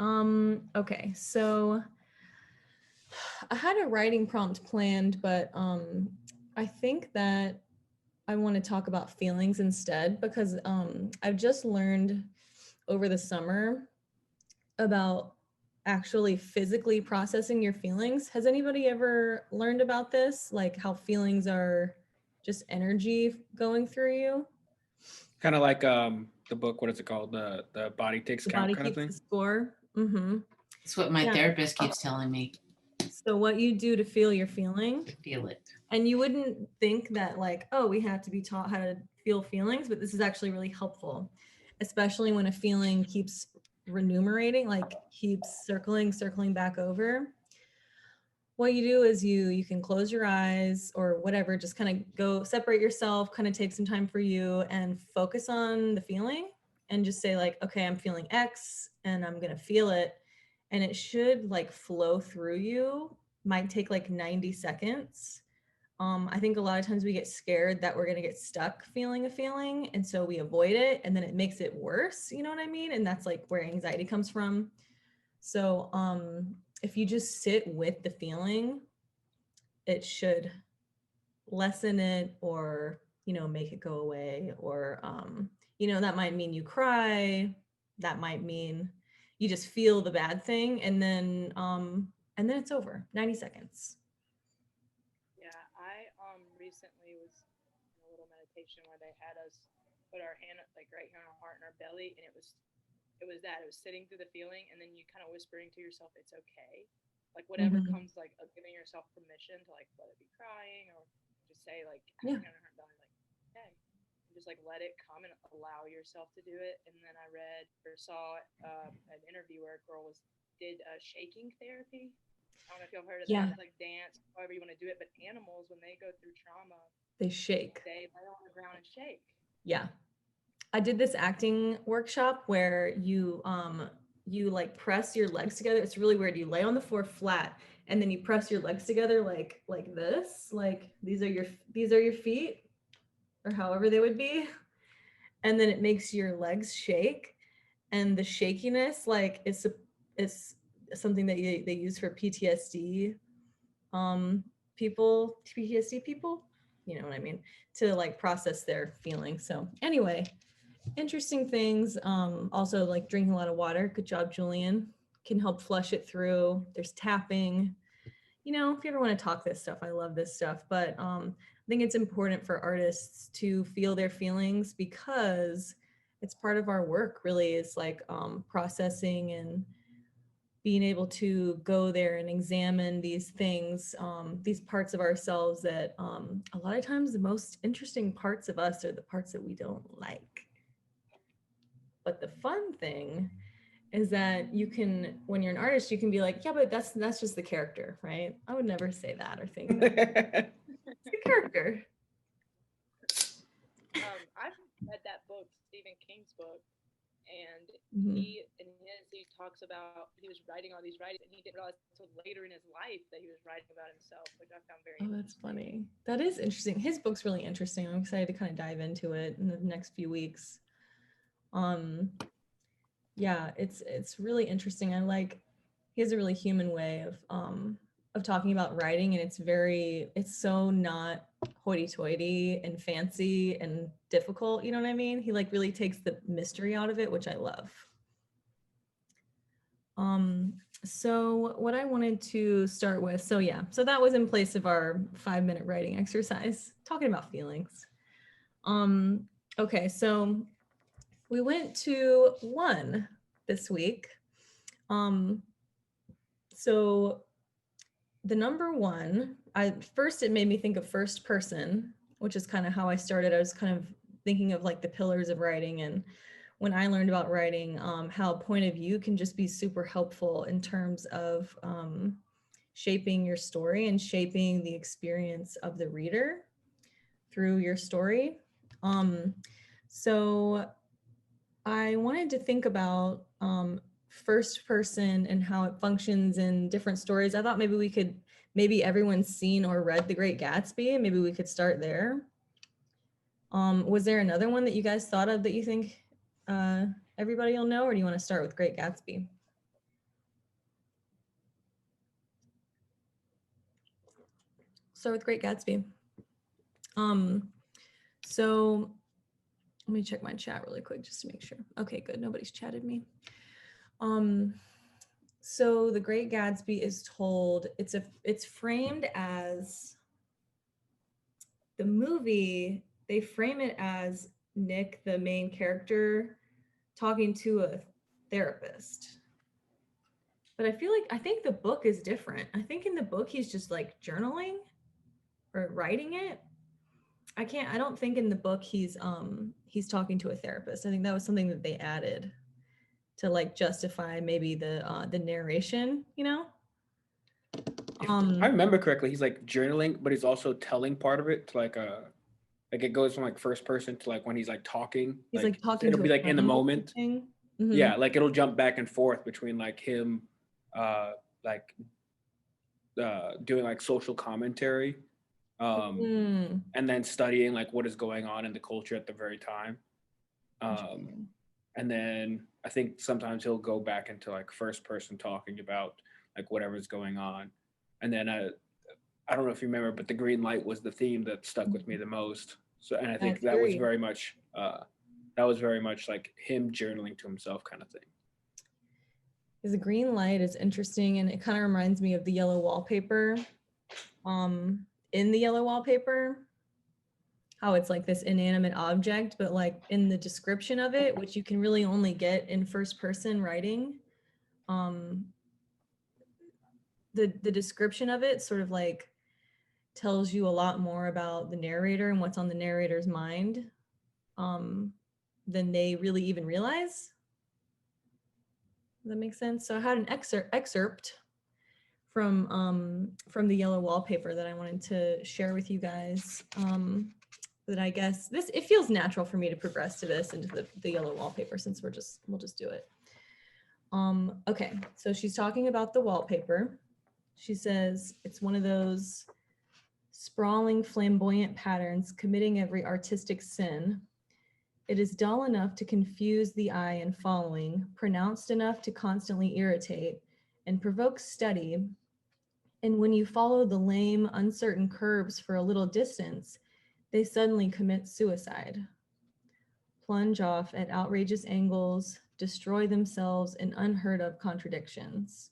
Okay, so I had a writing prompt planned, but I think that I want to talk about feelings instead because I've just learned over the summer about actually physically processing your feelings. Has anybody ever learned about this? Like how feelings are just energy going through you? Kind of like the book. What is it called? The body takes The count body kind of keeps the thing. score. Mm-hmm. It's what my Yeah. therapist keeps telling me So what you do to feel your feeling, to feel it. and you wouldn't think that like, oh, we have to be taught how to feel feelings, but this is actually really helpful, especially when a feeling keeps remunerating, like keeps circling back over. What you do is you can close your eyes or whatever, just kind of go separate yourself, kind of take some time for you and focus on the feeling and just say like, okay, I'm feeling X and I'm going to feel it, and it should like flow through you. Might take like 90 seconds. I think a lot of times we get scared that we're going to get stuck feeling a feeling, and so we avoid it, and then it makes it worse, you know what I mean? And that's like where anxiety comes from. So if you just sit with the feeling, it should lessen it, or make it go away, or that might mean you cry, that might mean you just feel the bad thing, and then it's over. 90 seconds. Yeah, I recently was in a little meditation where they had us put our hand like right here on our heart and our belly, and it was that it was sitting through the feeling, and then you kind of whispering to yourself, "It's okay." Like whatever Hmm. comes, like giving yourself permission to like let it be crying, or just say like Yeah. having it on your heart and belly, like okay, and just like let it come and allow yourself to do it. And then I read or saw an interview where a girl was did shaking therapy. I don't know if y'all heard of that. Yeah, It's like dance, however you want to do it. But animals, when they go through trauma, they shake. they lay on the ground and shake. Yeah, I did this acting workshop where you like press your legs together. It's really weird. You lay on the floor flat and then you press your legs together like this. Like these are your feet, or however they would be. And then it makes your legs shake. And the shakiness like is something that they use for PTSD people, you know what I mean, to like process their feelings. So anyway, interesting things. Also like drinking a lot of water. Good job, Julian. Can help flush it through. There's tapping. If you ever want to talk this stuff, I love this stuff. But I think it's important for artists to feel their feelings because it's part of our work. Really, is like processing and being able to go there and examine these things, these parts of ourselves that a lot of times the most interesting parts of us are the parts that we don't like. But the fun thing is that you can, when you're an artist, you can be like, yeah, but that's just the character, right? I would never say that or think that. It's the character. I've read that book, Stephen King's book, and Hmm. he talks about he was writing all these writings, and he didn't realize until later in his life that he was writing about himself, which I found very Oh, that's interesting. funny. That is interesting. His book's really interesting. I'm excited to kind of dive into it in the next few weeks. Um, yeah, it's really interesting. I like, he has a really human way of talking about writing, and it's so not hoity-toity and fancy and difficult, you know what I mean? He like really takes the mystery out of it, which I love. Um, so what I wanted to start with, so yeah, so that was in place of our 5-minute writing exercise, talking about feelings. Um, okay, so we went to one this week. Um, so the number one, I first it made me think of first person, which is kind of how I started. I was kind of thinking of like the pillars of writing, and when I learned about writing, how point of view can just be super helpful in terms of shaping your story and shaping the experience of the reader through your story. Um, so I wanted to think about first person and how it functions in different stories. I thought maybe everyone's seen or read The Great Gatsby. Maybe we could start there. Was there another one that you guys thought of that you think uh, everybody will know, or do you want to start with Great Gatsby? start with Great Gatsby. So let me check my chat really quick just to make sure. Okay, good. Nobody's chatted me. So The Great Gatsby is told, it's framed as, the movie, they frame it as Nick, the main character, talking to a therapist. But I think the book is different. I think in the book he's just like journaling or writing it. I don't think in the book he's talking to a therapist. I think that was something that they added to like justify maybe the narration, you know? If I remember correctly, he's like journaling, but he's also telling part of it to like it goes from like first person to like when he's like talking. He's like talking it'll to be a like in the friend or moment. something. Yeah, like it'll jump back and forth between like him like doing like social commentary and then studying like what is going on in the culture at the very time. And then I think sometimes he'll go back into like first person talking about like whatever's going on. And then I don't know if you remember, but the green light was the theme that stuck with me the most. So, and I think That's was great. very much like him journaling to himself kind of thing. Because the green light is interesting, and it kind of reminds me of the yellow wallpaper. In the yellow wallpaper, how it's like this inanimate object, but like in the description of it, which you can really only get in first person writing, the description of it sort of like tells you a lot more about the narrator and what's on the narrator's mind than they really even realize. Does that make sense? So I had an excerpt from the yellow wallpaper that I wanted to share with you guys. That I guess it feels natural for me to progress to this into the yellow wallpaper, since we'll just do it. Okay, so she's talking about the wallpaper. She says it's one of those sprawling, flamboyant patterns committing every artistic sin. It is dull enough to confuse the eye and following, pronounced enough to constantly irritate, and provoke study. And when you follow the lame, uncertain curves for a little distance, they suddenly commit suicide, plunge off at outrageous angles, destroy themselves in unheard of contradictions.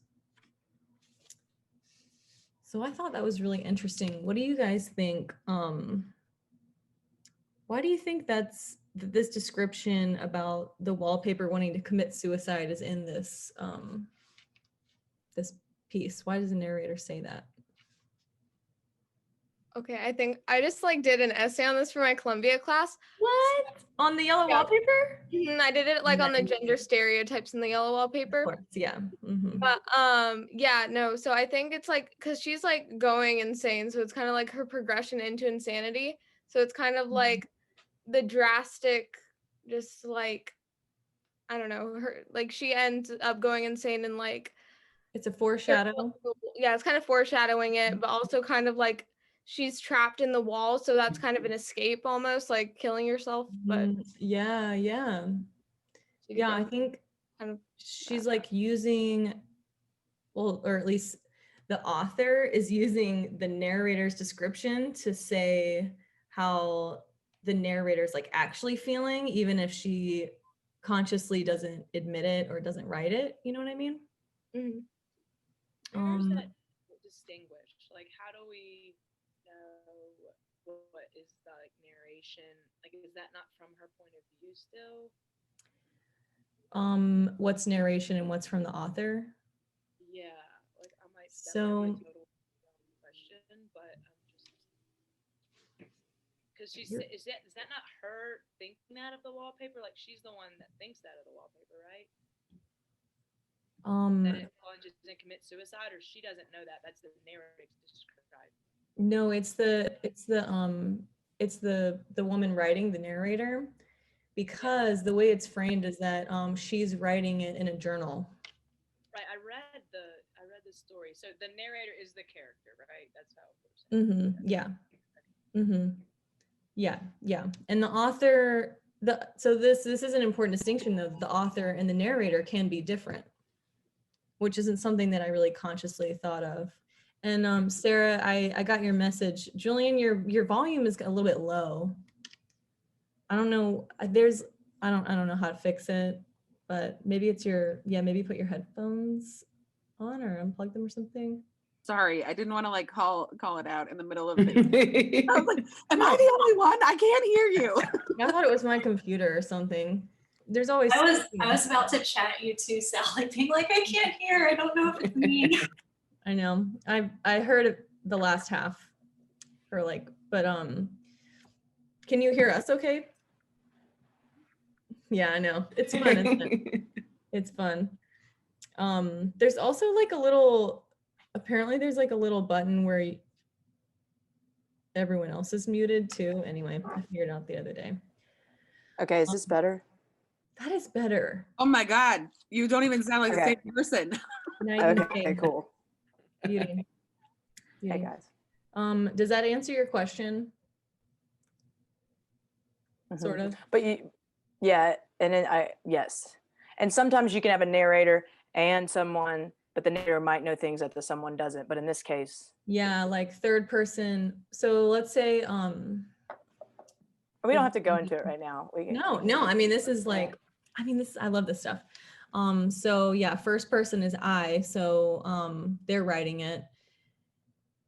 So I thought that was really interesting. What do you guys think? Why do you think this description about the wallpaper wanting to commit suicide is in this this piece? Why does the narrator say that? Okay, I think I just like did an essay on this for my Columbia class. What? On the yellow wallpaper? I did it like on the Nice. gender stereotypes in the yellow wallpaper. Of course, yeah. Mm-hmm. But yeah, no, so I think it's like because she's like going insane, so it's kind of like her progression into insanity. So it's kind of like the drastic, just like I don't know, her like she ends up going insane and like It's a foreshadow. yeah, it's kind of foreshadowing it, but also kind of like she's trapped in the wall, so that's kind of an escape almost, like killing yourself. But yeah. I think kind of she's like using, well, or at least the author is using the narrator's description to say how the narrator's like actually feeling, even if she consciously doesn't admit it or doesn't write it. You know what I mean? mhm. Where is that distinguished? Like, how do we know what is the like narration? Like, is that not from her point of view still? What's narration and what's from the author? Yeah, like I might. So Total question, but I'm just because she's is that not her thinking that of the wallpaper? Like she's the one that thinks that of the wallpaper, right? That it plunges and commits suicide, or she doesn't know that. That's the narrative described. No, it's the woman writing, the narrator, because the way it's framed is that she's writing it in a journal. Right. I read the story. So the narrator is the character, right? That's how it works. Mm-hmm. Yeah. Mm-hmm. Yeah. And the author, so this is an important distinction though. The author and the narrator can be different, which isn't something that I really consciously thought of. And Sarah, I got your message. Julian, your volume is a little bit low. I don't know. I don't know how to fix it, but maybe it's maybe put your headphones on or unplug them or something. Sorry, I didn't want to like call it out in the middle of it. I was like, am I the only one? I can't hear you. I thought it was my computer or something. There's always I was about to chat you too, Sal, like being like, I can't hear. I don't know if it's me. I know. I heard the last half or like, but can you hear us okay? Yeah, I know. It's fun, isn't it? It's fun. There's also like apparently there's like a little button where everyone else is muted too. Anyway, I figured it out the other day. Okay, is this better? That is better. Oh my God, you don't even sound like the same person. Okay, cool. Beauty. Hey guys. Does that answer your question? Mm-hmm. Sort of. But yeah, and then yes. And sometimes you can have a narrator and someone, but the narrator might know things that the someone doesn't. But in this case. Yeah, like third person. So let's say we don't have to go into it right now. No. I mean, this is like, I love this stuff. So yeah, first person is I. So they're writing it,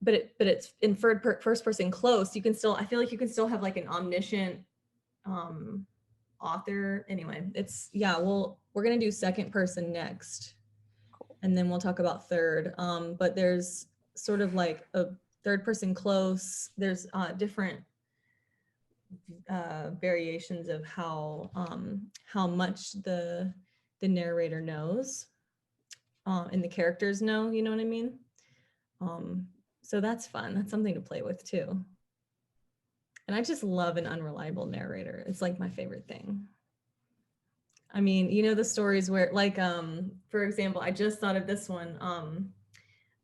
but it's in first person close. You can still, I feel like you can still have like an omniscient author. Anyway, we're gonna do second person next, and then we'll talk about third. But there's sort of like a third person close. There's different variations of how much the narrator knows and the characters know, you know what I mean? So that's fun. That's something to play with too. And I just love an unreliable narrator. It's like my favorite thing. I mean, you know, the stories where like, for example, I just thought of this one,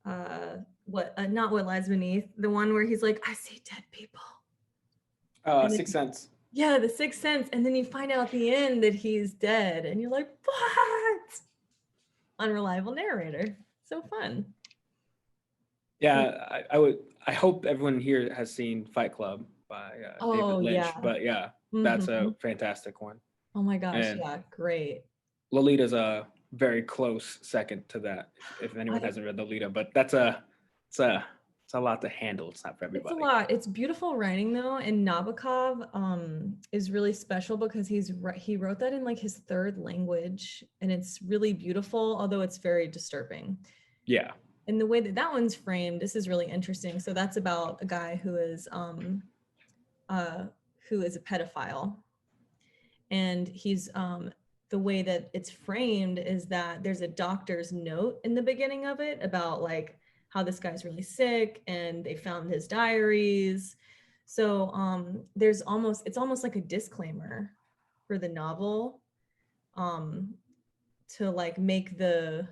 not What Lies Beneath, the one where he's like, I see dead people. Sixth Sense. Yeah, the Sixth Sense. And then you find out at the end that he's dead and you're like, what? Unreliable narrator. So fun. Yeah, I hope everyone here has seen Fight Club by David Lynch. Yeah. But yeah, that's a fantastic one. Oh my gosh, and yeah, great. Lolita's a very close second to that, if anyone hasn't read Lolita, but it's a lot to handle. It's not for everybody. It's a lot. It's beautiful writing though, and Nabokov is really special because he wrote that in like his third language, and it's really beautiful, although it's very disturbing. Yeah. And the way that one's framed, this is really interesting. So that's about a guy who is a pedophile, and he's the way that it's framed is that there's a doctor's note in the beginning of it about like how this guy's really sick and they found his diaries. So it's almost like a disclaimer for the novel to like make the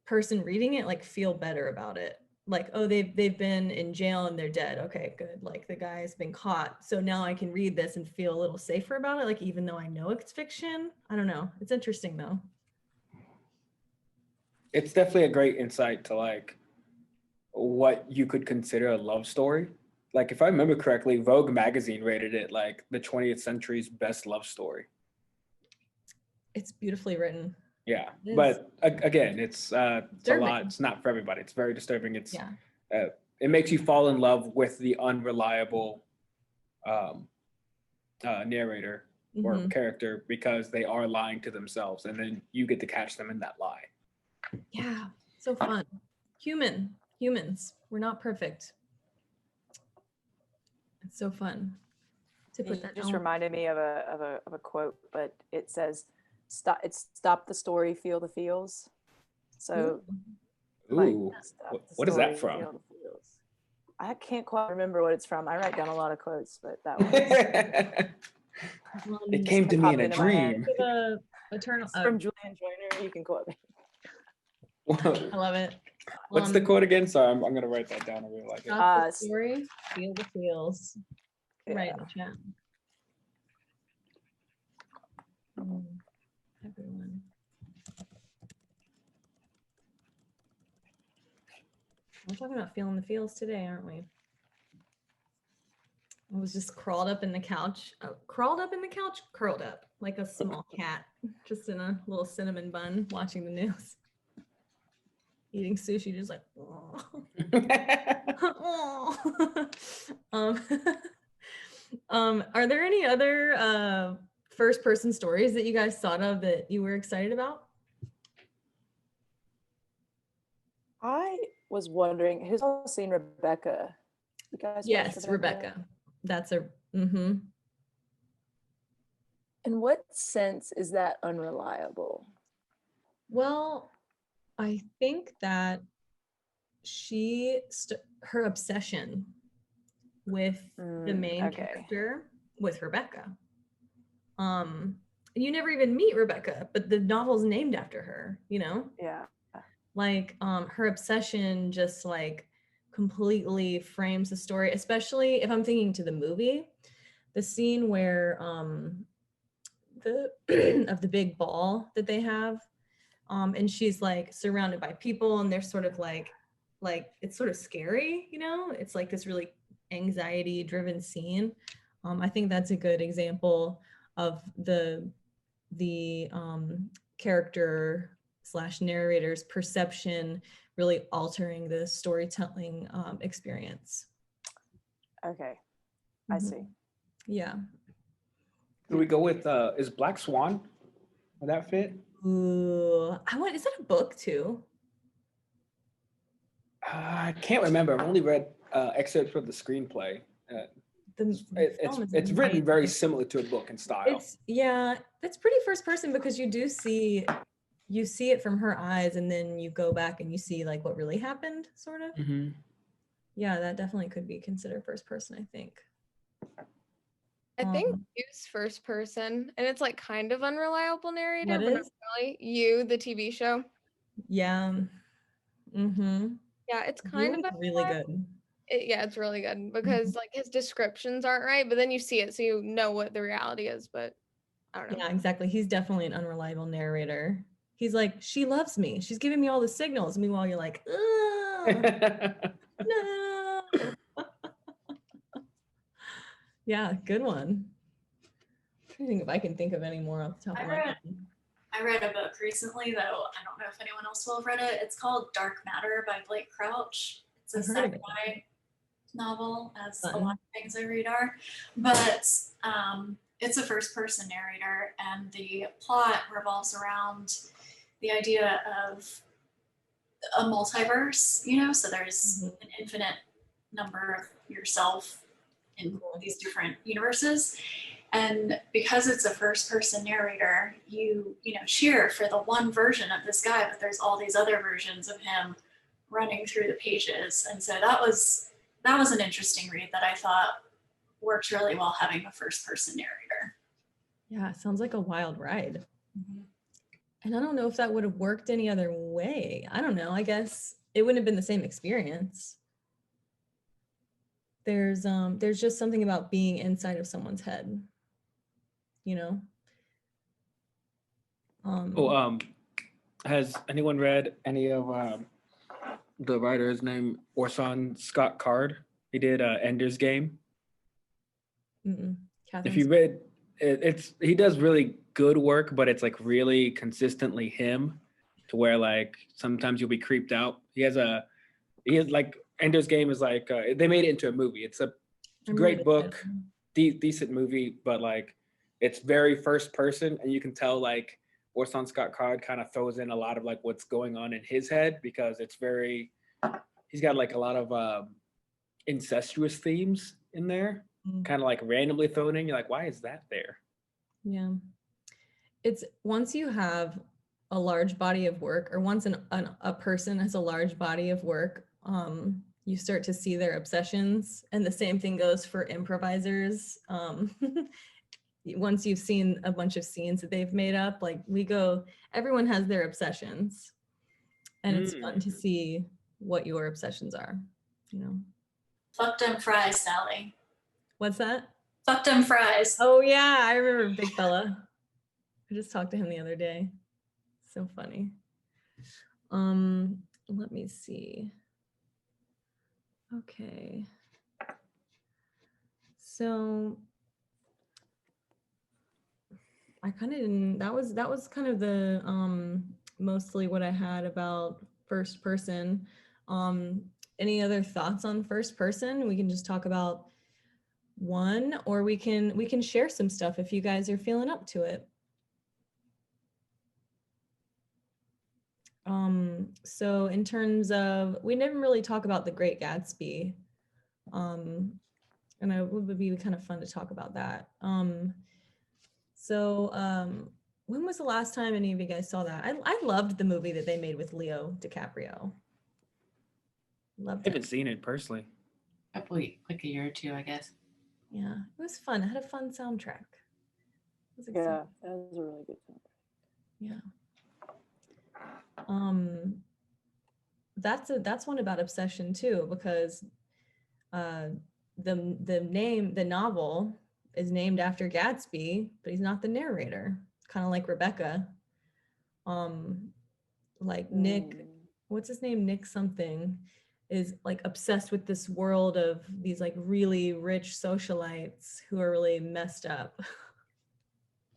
person reading it like feel better about it. Like, oh, they've been in jail and they're dead. Okay, good. Like the guy's been caught. So now I can read this and feel a little safer about it. Like, even though I know it's fiction, I don't know. It's interesting though. It's definitely a great insight to like what you could consider a love story. Like if I remember correctly, Vogue magazine rated it like the 20th century's best love story. It's beautifully written. Yeah, but again, it's a lot. It's not for everybody. It's very disturbing. It's it makes you fall in love with the unreliable narrator or character because they are lying to themselves, and then you get to catch them in that lie. Yeah, so fun. Humans, we're not perfect. It's so fun to put that. Just reminded me of a quote, but it says, Stop the story, feel the feels. So, ooh, what is that from? I can't quite remember what it's from. I write down a lot of quotes, but that one. It came to me in a dream. Eternal from Julian Joyner. You can quote me. I love it. What's the quote again? Sorry, I'm gonna write that down. I really like it. Stop the story, feel the feels. Right in the chat. Everyone. We're talking about feeling the feels today, aren't we? I was just curled up in the couch, curled up like a small cat, just in a little cinnamon bun, watching the news, eating sushi, just like, oh. um, are there any other first person stories that you guys thought of that you were excited about? I was wondering who's all seen Rebecca? You guys watched Yes, Rebecca. That's a mm-hmm. In what sense is that unreliable? Well, I think that her obsession with the main character with Rebecca. You never even meet Rebecca, but the novel's named after her, you know? Yeah. Like her obsession just like completely frames the story, especially if I'm thinking to the movie, the scene where the big ball that they have, and she's like surrounded by people and they're sort of like it's sort of scary, you know? It's like this really anxiety driven scene. I think that's a good example of the character / narrator's perception really altering the storytelling experience. Okay, I see. Yeah. Do we go with is Black Swan? Would that fit? Ooh, is that a book too? I can't remember. I've only read excerpts from the screenplay. It's written very similar to a book in style. It's pretty first person because you see it from her eyes and then you go back and you see like what really happened, sort of. Mm-hmm. Yeah, that definitely could be considered first person, I think. I think You's first person, and it's like kind of unreliable narrator, What but not is? really. You, the TV show. Yeah. Mm-hmm. Yeah, it's kind of really good. It's really good because like his descriptions aren't right, but then you see it, so you know what the reality is. But I don't know. Yeah, exactly. He's definitely an unreliable narrator. He's like, she loves me. She's giving me all the signals. Meanwhile, you're like, no. Yeah, good one. I think if I can think of any more off the top of my head. I read a book recently, though I don't know if anyone else will have read it. It's called Dark Matter by Blake Crouch. It's a sci-fi novel, as a lot of things I read are. But it's a first-person narrator, and the plot revolves around the idea of a multiverse, you know? So there's an infinite number of yourself in these different universes. And because it's a first person narrator, you cheer for the one version of this guy, but there's all these other versions of him running through the pages. And so that was an interesting read that I thought worked really well, having a first person narrator. Yeah, it sounds like a wild ride. Mm-hmm. And I don't know if that would have worked any other way. I don't know. I guess it wouldn't have been the same experience. There's just something about being inside of someone's head, you know? Has anyone read any of the writer's name, Orson Scott Card? He did Ender's Game. If you read he does really good work, but it's like really consistently him, to where like sometimes you'll be creeped out. He has like Ender's Game is like they made it into a movie. It's a great book, decent movie, but like it's very first person, and you can tell like Orson Scott Card kind of throws in a lot of like what's going on in his head, because he's got like a lot of incestuous themes in there, kind of like randomly thrown in. You're like, why is that there? Yeah. It's once you have a large body of work, or once a person has a large body of work, you start to see their obsessions. And the same thing goes for improvisers. Once you've seen a bunch of scenes that they've made up, like everyone has their obsessions. And it's fun to see what your obsessions are, you know? Fuck them fries, Sally. What's that? Fuck them fries. Oh yeah, I remember Big Fella. I just talked to him the other day. So funny. Let me see. Okay. So I kind of didn't, that was kind of the mostly what I had about first person. Any other thoughts on first person? We can just talk about one, or we can share some stuff if you guys are feeling up to it. So in terms of, we didn't really talk about The Great Gatsby. And it would be kind of fun to talk about that. When was the last time any of you guys saw that? I loved the movie that they made with Leo DiCaprio. Loved I haven't it. seen it personally. Probably like a year or two, I guess. Yeah, it was fun. It had a fun soundtrack. It was Yeah, exciting. that was a really good soundtrack. Yeah. That's one about obsession too, because the novel is named after Gatsby, but he's not the narrator. Kind of like Rebecca. Like Nick, what's his name? Nick something is like obsessed with this world of these like really rich socialites who are really messed up.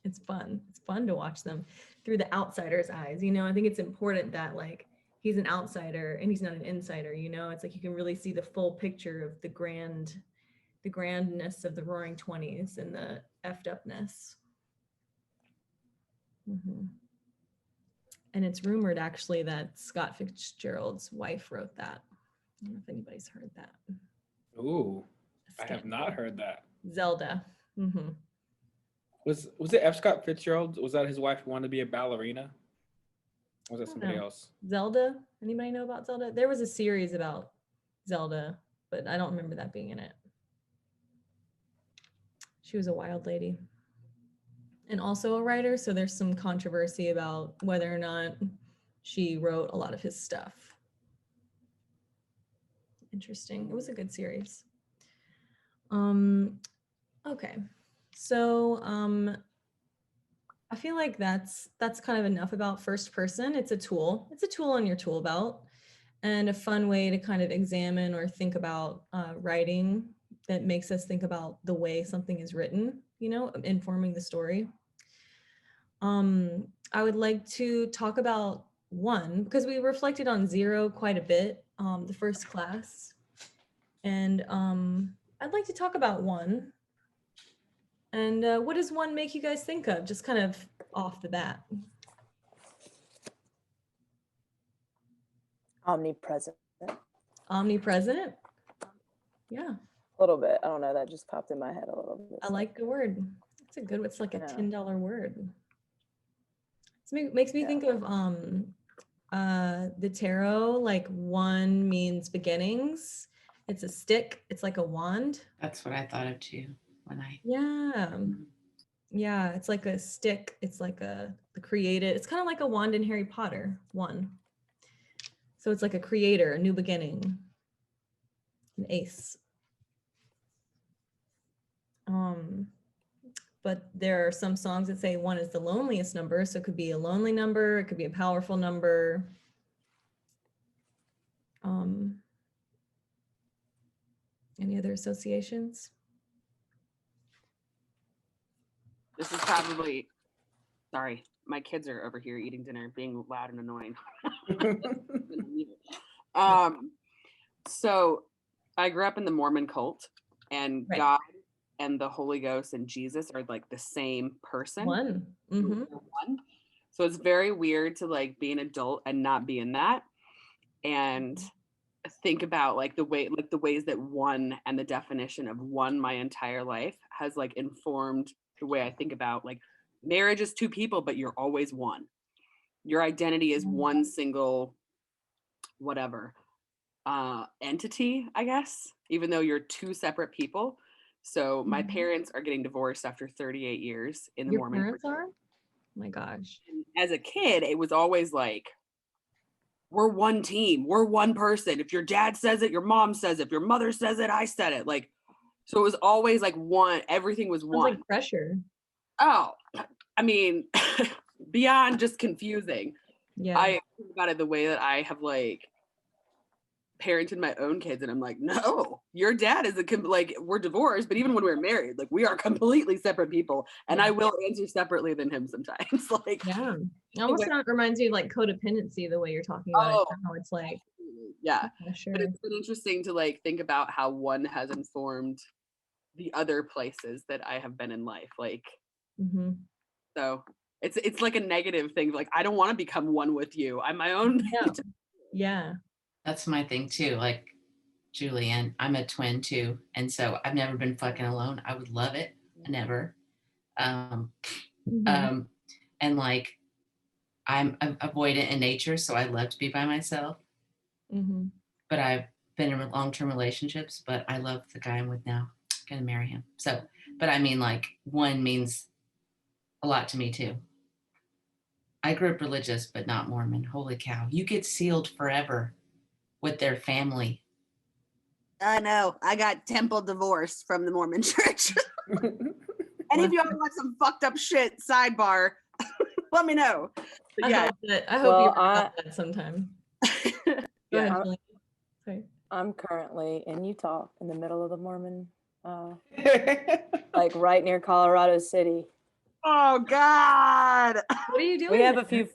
It's fun. It's fun to watch them through the outsider's eyes. You know, I think it's important that like he's an outsider and he's not an insider, you know, it's like you can really see the full picture of the grandness of the Roaring Twenties and the effed upness. And it's rumored actually that Scott Fitzgerald's wife wrote that. I don't know if anybody's heard that. Ooh, I have not heard that. Zelda. Was it F. Scott Fitzgerald? Was that his wife who wanted to be a ballerina? Or was that somebody else? Zelda? Anybody know about Zelda? There was a series about Zelda, but I don't remember that being in it. She was a wild lady. And also a writer, so there's some controversy about whether or not she wrote a lot of his stuff. Interesting. It was a good series. Okay. So I feel like that's kind of enough about first person. It's a tool. It's a tool on your tool belt, and a fun way to kind of examine or think about writing that makes us think about the way something is written, you know, informing the story. I would like to talk about one, because we reflected on zero quite a bit, the first class. And I'd like to talk about one. And what does one make you guys think of, just kind of off the bat? Omnipresent. Omnipresent? Yeah. A little bit. I don't know. That just popped in my head a little bit. I like the word. It's a good, it's like a Yeah. $10 word. It makes me think of the tarot, like one means beginnings. It's a stick. It's like a wand. That's what I thought of too when I. Yeah, it's like a stick. It's like the created. It's kind of like a wand in Harry Potter. One. So it's like a creator, a new beginning, an ace. But there are some songs that say one is the loneliest number. So it could be a lonely number. It could be a powerful number. Any other associations? This is probably, sorry, my kids are over here eating dinner, being loud and annoying. So I grew up in the Mormon cult, and Right. God and the Holy Ghost and Jesus are like the same person. One. They're one. So it's very weird to like be an adult and not be in that, and think about like the ways that one and the definition of one my entire life has like informed the way I think about like marriage is two people, but you're always one. Your identity is one single whatever entity, I guess, even though you're two separate people. So my parents are getting divorced after 38 years in the Your Mormon. parents are? Oh my gosh. And as a kid, it was always like, we're one team, we're one person. If your dad says it, your mom says it. If your mother says it, I said it. Like, so it was always like one, everything was Sounds one. like pressure. Oh, I mean, beyond just confusing. Yeah. I think about it the way that I have like parented my own kids, and I'm like, no, your dad is like, we're divorced, but even when we're married, like we are completely separate people, and I will answer separately than him sometimes. Like, yeah, it almost reminds me of like codependency, the way you're talking about it, how it's like, yeah, sure. But it's been interesting to like think about how one has informed the other places that I have been in life, like, so it's like a negative thing, like I don't want to become one with you, I'm my own. Yeah, that's my thing too. Like Julianne, I'm a twin too, and so I've never been fucking alone. I would love it. I never. And like I'm avoidant in nature, so I love to be by myself. But I've been in long-term relationships, but I love the guy I'm with now. I'm gonna marry him. So, but I mean, like, one means a lot to me too. I grew up religious, but not Mormon. Holy cow. You get sealed forever with their family. I know. I got temple divorced from the Mormon church. Any of you ever want some fucked up shit, sidebar, let me know. But I hope you write that sometime. Go ahead, Julie. Sorry. I'm currently in Utah, in the middle of the Mormon, like right near Colorado City. Oh God! What are you doing? We have a few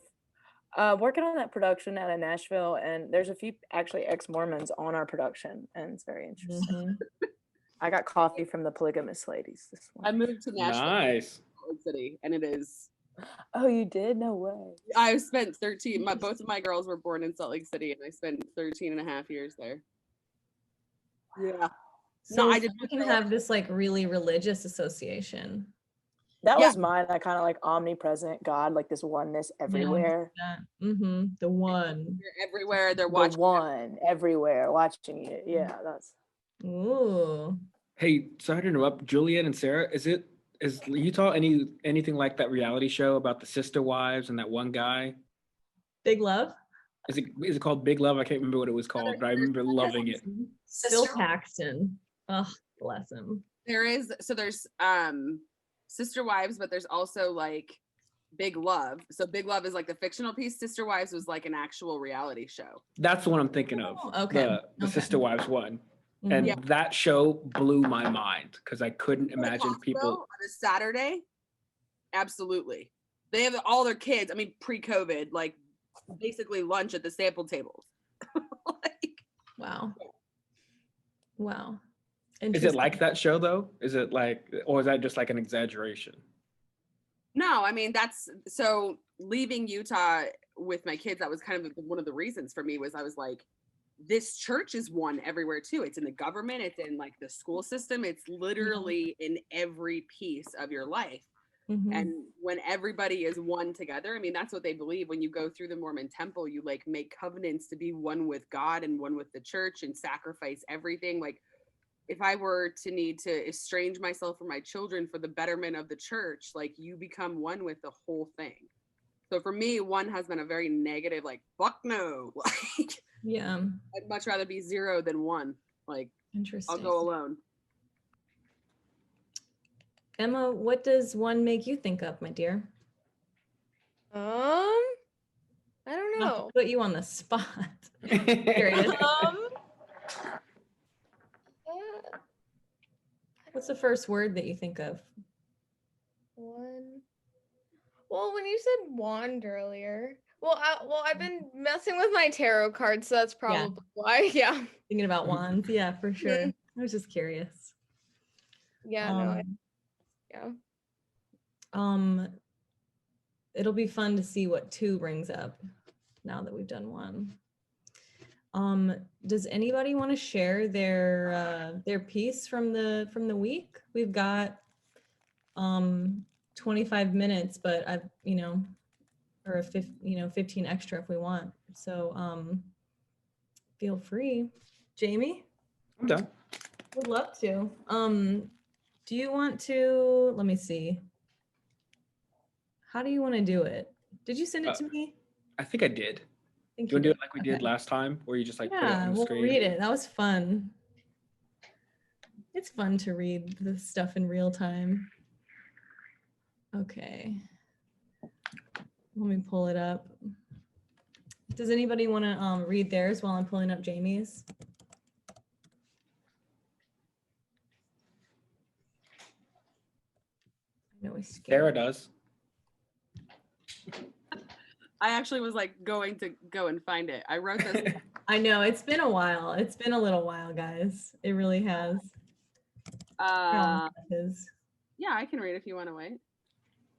working on that production out of Nashville, and there's a few actually ex-Mormons on our production, and it's very interesting. I got coffee from the polygamous ladies this morning. I moved to Nashville, nice City, and it is. Oh, you did? No way. I spent 13. Both of my girls were born in Salt Lake City, and I spent 13 and a half years there. Yeah. So I didn't. We can have this like really religious association. That was mine. I kind of like omnipresent God, like this oneness everywhere. The one. You're everywhere. They're watching. The one everywhere, watching it. Yeah, that's. Ooh. Hey, sorry to interrupt, Juliet and Sarah. Is Utah anything like that reality show about the sister wives and that one guy? Big Love? Is it called Big Love? I can't remember what it was called, but I remember loving it. Bill Paxton. Oh, bless him. There's Sister Wives, but there's also like Big Love. So Big Love is like the fictional piece. Sister Wives was like an actual reality show. That's the one I'm thinking of. Okay. The Sister Wives one. And that show blew my mind because I couldn't imagine people on a Saturday. Absolutely. They have all their kids. I mean, pre-COVID, like basically lunch at the sample tables. Wow. Is it like that show though? Is it like, or is that just like an exaggeration? No, I mean, that's so leaving Utah with my kids. That was kind of one of the reasons for me was I was like, this church is one everywhere too. It's in the government. It's in like the school system. It's literally in every piece of your life. And when everybody is one together, I mean, that's what they believe. When you go through the Mormon temple, you like make covenants to be one with God and one with the church and sacrifice everything. Like if I were to need to estrange myself from my children for the betterment of the church, like you become one with the whole thing. So for me, one has been a very negative, like, fuck no. Like, yeah. I'd much rather be 0 than 1. Like, interesting. I'll go alone. Emma, what does one make you think of, my dear? I don't know. Not to put you on the spot. Curious. What's the first word that you think of? One. Well, when you said wand earlier, I've been messing with my tarot cards, so that's probably why. Yeah. Thinking about wands, yeah, for sure. I was just curious. Yeah. It'll be fun to see what 2 brings up now that we've done 1. Does anybody want to share their piece from the week? We've got 25 minutes, but I've or 15 extra if we want. So feel free. Jamie? I'm done. Would love to. Do you want to, let me see. How do you want to do it? Did you send it to me? I think I did. Do you want to do it like we did last time, where you just like put it on the screen? We'll read it. That was fun. It's fun to read the stuff in real time. Okay. Let me pull it up. Does anybody want to read theirs while I'm pulling up Jamie's? I know he's scared. Sarah does. I actually was like going to go and find it. I wrote this. I know, it's been a while. It's been a little while, guys. It really has. Yeah, I can read if you want to wait.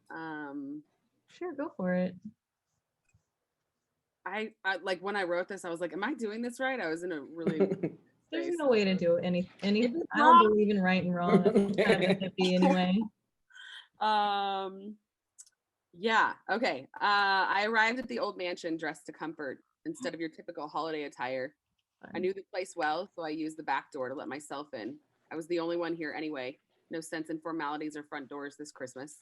Sure, go for it. I like when I wrote this, I was like, am I doing this right? I was in a really There's no way to do any I don't believe in right and wrong. That's kind of hippie anyway. Yeah, okay. I arrived at the old mansion dressed to comfort instead of your typical holiday attire. I knew the place well, so I used the back door to let myself in. I was the only one here anyway. No sense in formalities or front doors this Christmas.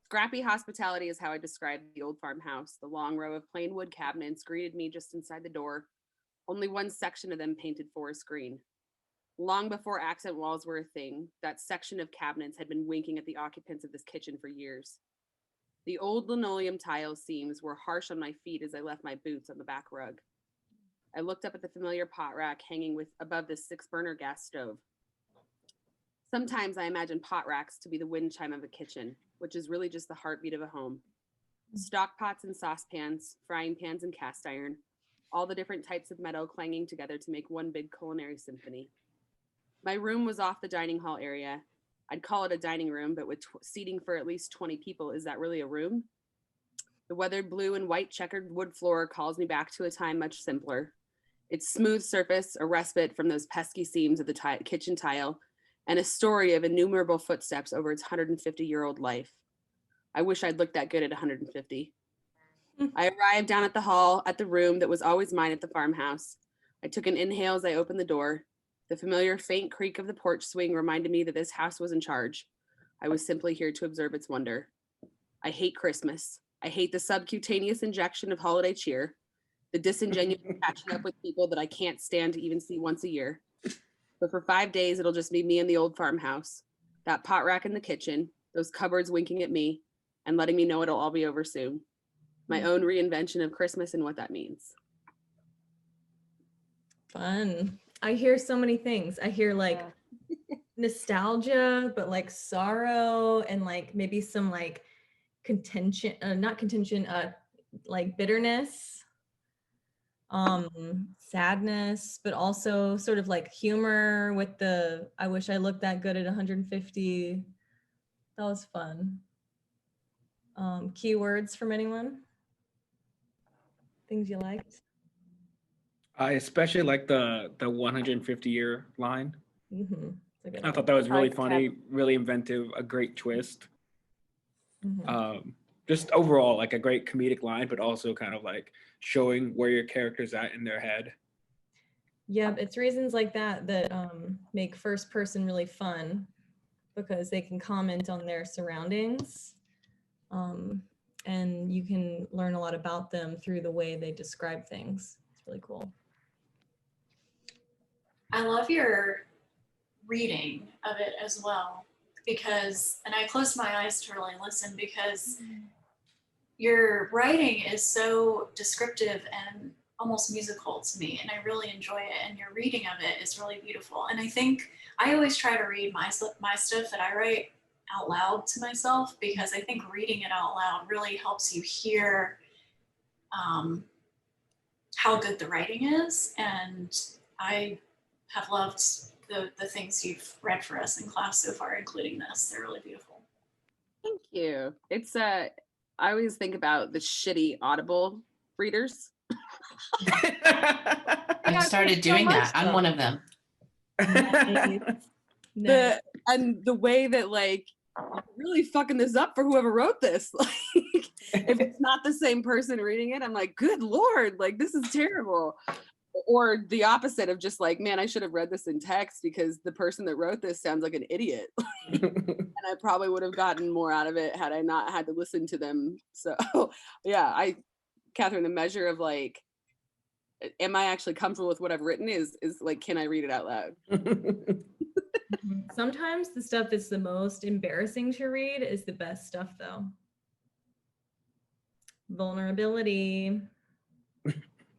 Scrappy hospitality is how I described the old farmhouse. The long row of plain wood cabinets greeted me just inside the door. Only one section of them painted forest green. Long before accent walls were a thing, that section of cabinets had been winking at the occupants of this kitchen for years. The old linoleum tile seams were harsh on my feet as I left my boots on the back rug. I looked up at the familiar pot rack hanging above the 6-burner gas stove. Sometimes I imagine pot racks to be the wind chime of a kitchen, which is really just the heartbeat of a home. Stock pots and saucepans, frying pans and cast iron, all the different types of metal clanging together to make one big culinary symphony. My room was off the dining hall area. I'd call it a dining room, but with seating for at least 20 people, is that really a room? The weathered blue and white checkered wood floor calls me back to a time much simpler. Its smooth surface, a respite from those pesky seams of the kitchen tile, and a story of innumerable footsteps over its 150-year-old life. I wish I'd looked that good at 150. I arrived down at the hall, at the room that was always mine at the farmhouse. I took an inhale as I opened the door. The familiar faint creak of the porch swing reminded me that this house was in charge. I was simply here to observe its wonder. I hate Christmas. I hate the subcutaneous injection of holiday cheer, the disingenuous catching up with people that I can't stand to even see once a year. But for 5 days, it'll just be me in the old farmhouse, that pot rack in the kitchen, those cupboards winking at me, and letting me know it'll all be over soon. My own reinvention of Christmas and what that means. Fun. I hear so many things. I hear like nostalgia, but like sorrow and like maybe some like contention, not contention, like bitterness, sadness, but also sort of like humor with the, I wish I looked that good at 150. That was fun. Keywords from anyone? Things you liked? I especially like the 150-year line. Mm-hmm. I thought that was really funny, really inventive, a great twist. Mm-hmm. Just overall, like a great comedic line, but also kind of like showing where your character's at in their head. Yeah, it's reasons like that that make first person really fun, because they can comment on their surroundings, and you can learn a lot about them through the way they describe things. It's really cool. I love your reading of it as well, because, and I closed my eyes to really listen, because your writing is so descriptive and almost musical to me, and I really enjoy it, and your reading of it is really beautiful. And I think I always try to read my stuff that I write out loud to myself, because I think reading it out loud really helps you hear how good the writing is. And I have loved the things you've read for us in class so far, including this. They're really beautiful. Thank you. It's I always think about the shitty Audible readers. I've started doing that. I'm one of them. Nice. And the way that like really fucking this up for whoever wrote this. Like if it's not the same person reading it, I'm like, good Lord, like this is terrible. Or the opposite of just like, man, I should have read this in text because the person that wrote this sounds like an idiot. And I probably would have gotten more out of it had I not had to listen to them. So yeah, Catherine, the measure of like, am I actually comfortable with what I've written is like, can I read it out loud? Sometimes the stuff that's the most embarrassing to read is the best stuff though. Vulnerability.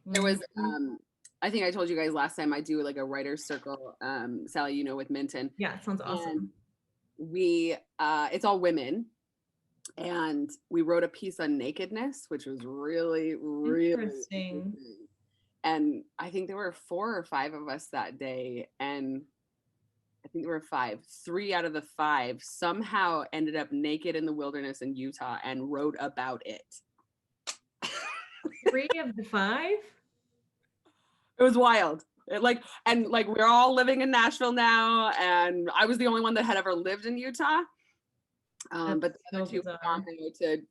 There was, I think I told you guys last time I do like a writer's circle, Sally, with Minton. Yeah, it sounds awesome. And we, it's all women. And we wrote a piece on nakedness, which was really, really interesting. And I think there were 4 or 5 of us that day. And I think there were 5. 3 out of the 5 somehow ended up naked in the wilderness in Utah and wrote about it. 3 of the 5? It was wild. We're all living in Nashville now, and I was the only one that had ever lived in Utah. But the other 2 went on to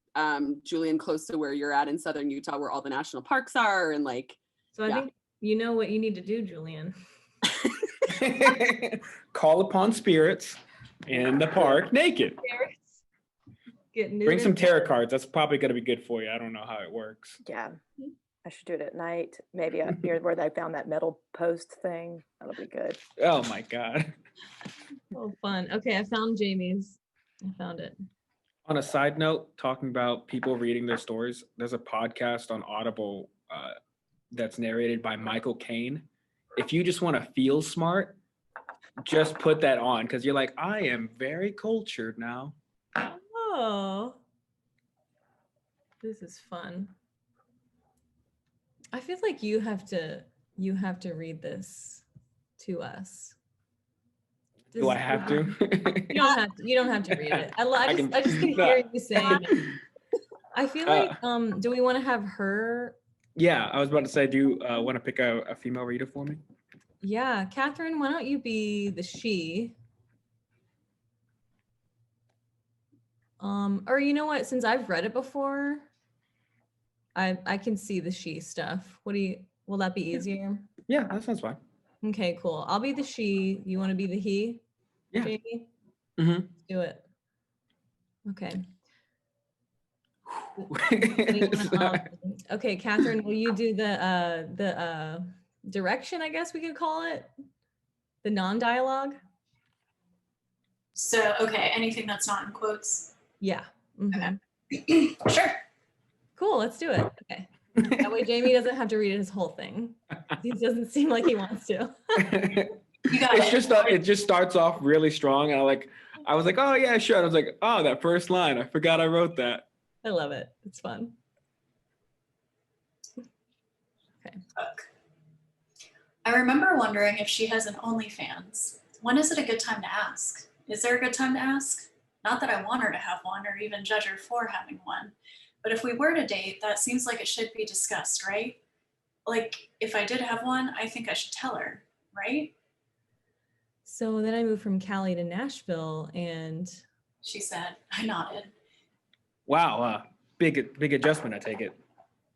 Julian, close to where you're at in southern Utah, where all the national parks are, and like. So I think you know what you need to do, Julian. Call upon spirits in the park naked. Bring some tarot cards. That's probably going to be good for you. I don't know how it works. Yeah, I should do it at night. Maybe up near where they found that metal post thing. That'll be good. Oh my God. Oh, fun. Okay, I found Jamie's. I found it. On a side note, talking about people reading their stories, there's a podcast on Audible that's narrated by Michael Caine. If you just want to feel smart, just put that on, because you're like, I am very cultured now. Oh, this is fun. I feel like you have to read this to us. Do I have to? You don't have to read it. I just can hear you saying it. I feel like do we want to have her? Yeah, I was about to say, do you want to pick a female reader for me? Yeah, Catherine, why don't you be the she? Or you know what? Since I've read it before, I can see the she stuff. Will that be easier? Yeah, that sounds fine. Okay, cool. I'll be the she. You want to be the he? Yeah. Jamie? Mm-hmm. Do it. Okay. Okay, Catherine, will you do the direction, I guess we could call it? The non-dialogue? So, okay, anything that's not in quotes? Yeah. Mm-hmm. Okay. Sure. Cool, let's do it. Okay. That way Jamie doesn't have to read his whole thing. He doesn't seem like he wants to. You got it just starts off really strong, and I was like, oh yeah, sure. And I was like, oh, that first line, I forgot I wrote that. I love it. It's fun. Okay. I remember wondering if she has an OnlyFans. When is it a good time to ask? Is there a good time to ask? Not that I want her to have one or even judge her for having one, but if we were to date, that seems like it should be discussed, right? Like, if I did have one, I think I should tell her, right? So then I moved from Cali to Nashville, and she said. I nodded. Wow, big adjustment, I take it.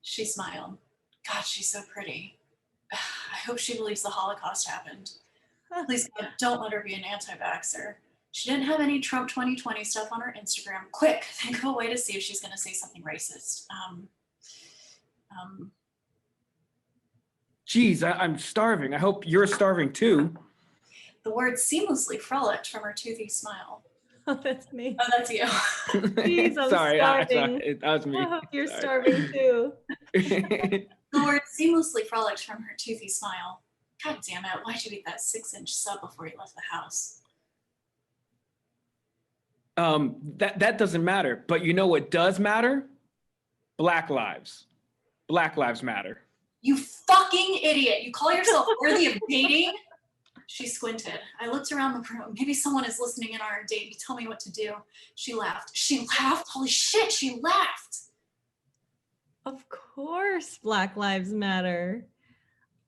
She smiled. God, she's so pretty. I hope she believes the Holocaust happened. Please, God, don't let her be an anti-vaxxer. She didn't have any Trump 2020 stuff on her Instagram. Quick, think of a way to see if she's going to say something racist. Geez, I'm starving. I hope you're starving too. The word seamlessly frolicked from her toothy smile. Oh, that's me. Oh, that's you. Jeez, I'm sorry, starving. That was me. I hope you're starving too. The word seamlessly frolicked from her toothy smile. God damn it, why'd you eat that 6-inch sub before you left the house? That doesn't matter. But you know what does matter? Black lives. Black lives matter. You fucking idiot. You call yourself worthy of dating? She squinted. I looked around the room. Maybe someone is listening in on our date to tell me what to do. She laughed. She laughed? Holy shit, she laughed. Of course, Black Lives Matter.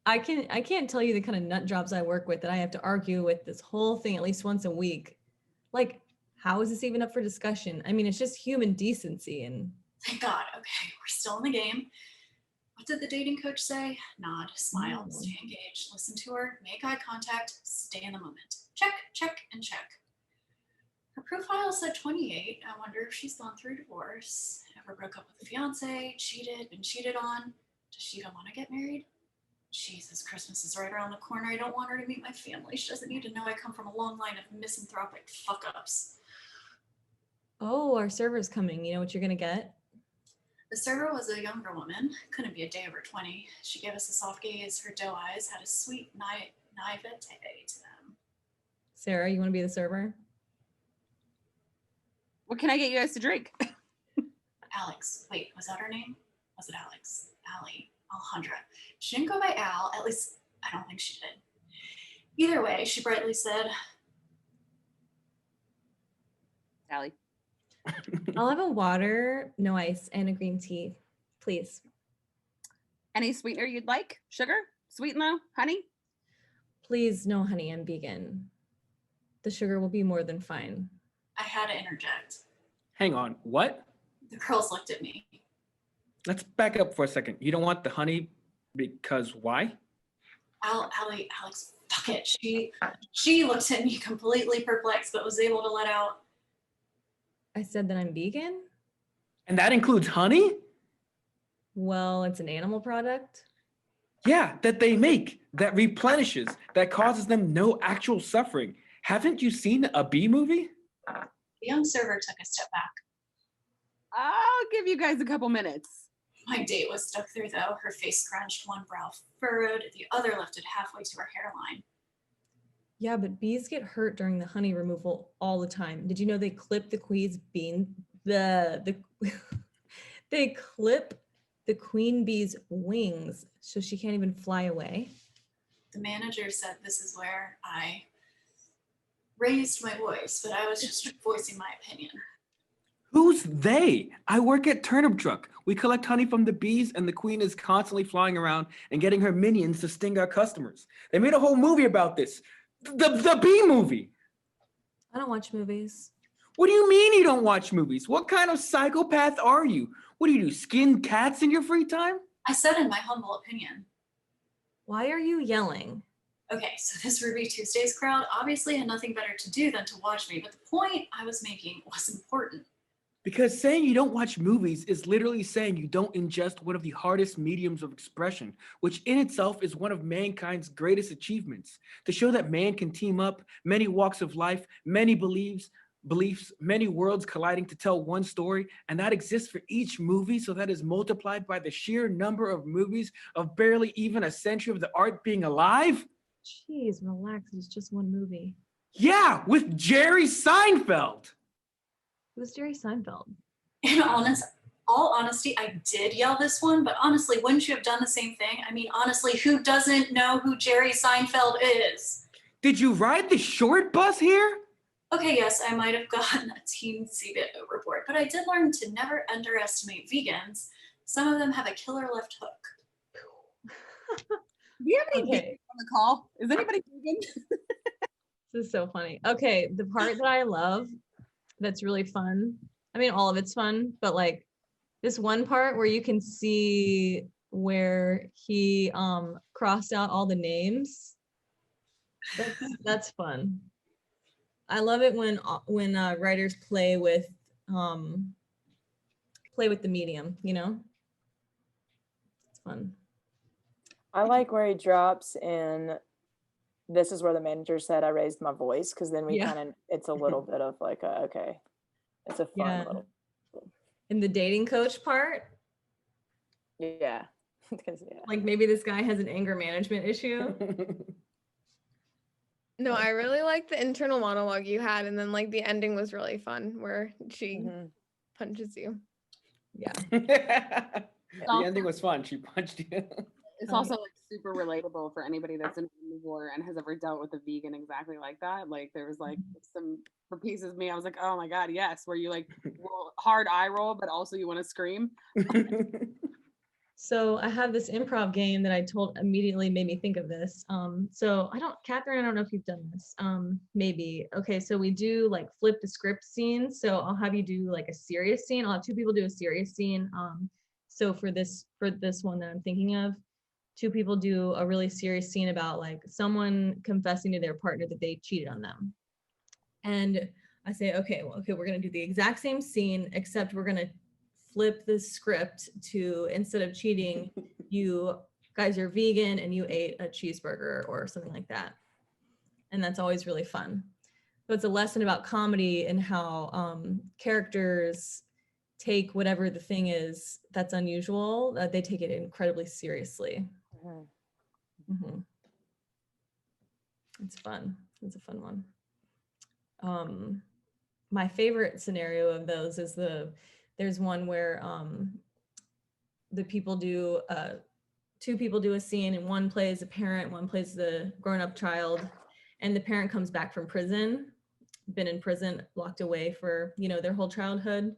I can't tell you the kind of nut jobs I work with that I have to argue with this whole thing at least once a week. Like, how is this even up for discussion? I mean, it's just human decency and. Thank God. Okay, we're still in the game. What did the dating coach say? Nod, smile, stay engaged, listen to her, make eye contact, stay in the moment. Check, check, and check. Her profile said 28. I wonder if she's gone through divorce, ever broke up with a fiance, cheated, been cheated on. Does she even want to get married? Jesus, Christmas is right around the corner. I don't want her to meet my family. She doesn't need to know I come from a long line of misanthropic fuck-ups. Oh, our server's coming. You know what you're going to get? The server was a younger woman, couldn't be a day over 20. She gave us a soft gaze. Her doe eyes had a sweet naivete to them. Sarah, you want to be the server? What can I get you guys to drink? Alex, wait, was that her name? Was it Alex? Allie, Alejandra. She didn't go by Al, at least I don't think she did. Either way, she brightly said, Allie. I'll have a water, no ice, and a green tea, please. Any sweetener you'd like? Sugar? Sweet and low? Honey? Please, no honey, I'm vegan. The sugar will be more than fine. I had to interject. Hang on, what? The girls looked at me. Let's back up for a second. You don't want the honey because why? Alex, fuck it. She looked at me completely perplexed, but was able to let out, I said that I'm vegan? And that includes honey? Well, it's an animal product. Yeah, that they make, that replenishes, that causes them no actual suffering. Haven't you seen a bee movie? the young server took a step back. I'll give you guys a couple minutes. My date was stuck through though, her face scrunched, one brow furrowed, the other lifted halfway to her hairline. Yeah, but bees get hurt during the honey removal all the time. Did you know they clip the they clip the queen bee's wings so she can't even fly away? The manager said this is where I raised my voice, but I was just voicing my opinion. Who's they? I work at Turnip Truck. We collect honey from the bees, and the queen is constantly flying around and getting her minions to sting our customers. They made a whole movie about this. The bee movie. I don't watch movies. What do you mean you don't watch movies? What kind of psychopath are you? What do? Skin cats in your free time? I said in my humble opinion. Why are you yelling? Okay, so this Ruby Tuesdays crowd obviously had nothing better to do than to watch me, but the point I was making was important. Because saying you don't watch movies is literally saying you don't ingest one of the hardest mediums of expression, which in itself is one of mankind's greatest achievements. To show that man can team up, many walks of life, many beliefs, many worlds colliding to tell one story, and that exists for each movie, so that is multiplied by the sheer number of movies of barely even a century of the art being alive? Jeez, relax, it's just one movie. Yeah, with Jerry Seinfeld. Who's Jerry Seinfeld? In all honesty, I did yell this one, but honestly, wouldn't you have done the same thing? I mean, honestly, who doesn't know who Jerry Seinfeld is? Did you ride the short bus here? Okay, yes, I might have gotten a teensy bit overboard, but I did learn to never underestimate vegans. Some of them have a killer left hook. Do you have any Okay. vegans on the call? Is anybody vegan? This is so funny. Okay, the part that I love that's really fun. I mean, all of it's fun, but like this one part where you can see where he crossed out all the names. That's fun. I love it when writers play with the medium, you know? It's fun. I like where he drops in. This is where the manager said I raised my voice, because then we Yeah. kind of, it's a little bit of like, okay, it's a fun Yeah. little. In the dating coach part, Yeah. 'Cause, yeah. like maybe this guy has an anger management issue. No, I really liked the internal monologue you had, and then like the ending was really fun where she Mhm. punches you. Yeah. The ending was fun. She punched you. It's also like super relatable for anybody that's an omnivore and has ever dealt with a vegan exactly like that. Like there was like some, for pieces of me, I was like, oh my God, yes, where you like roll, hard eye roll, but also you want to scream. So I have this improv game that I told immediately made me think of this. So Catherine, I don't know if you've done this. Maybe. Okay, so we do like flip the script scenes. So I'll have you do like a serious scene. I'll have two people do a serious scene. So for this one that I'm thinking of, two people do a really serious scene about like someone confessing to their partner that they cheated on them. And I say, okay, we're gonna do the exact same scene, except we're gonna flip the script to, instead of cheating, you guys are vegan and you ate a cheeseburger or something like that. And that's always really fun. So it's a lesson about comedy and how characters take whatever the thing is that's unusual, they take it incredibly seriously. It's fun. It's a fun one. My favorite scenario of those is there's one where the people do two people do a scene, and one plays a parent, one plays the grown-up child, and the parent comes back from prison, been in prison, locked away for, you know, their whole childhood.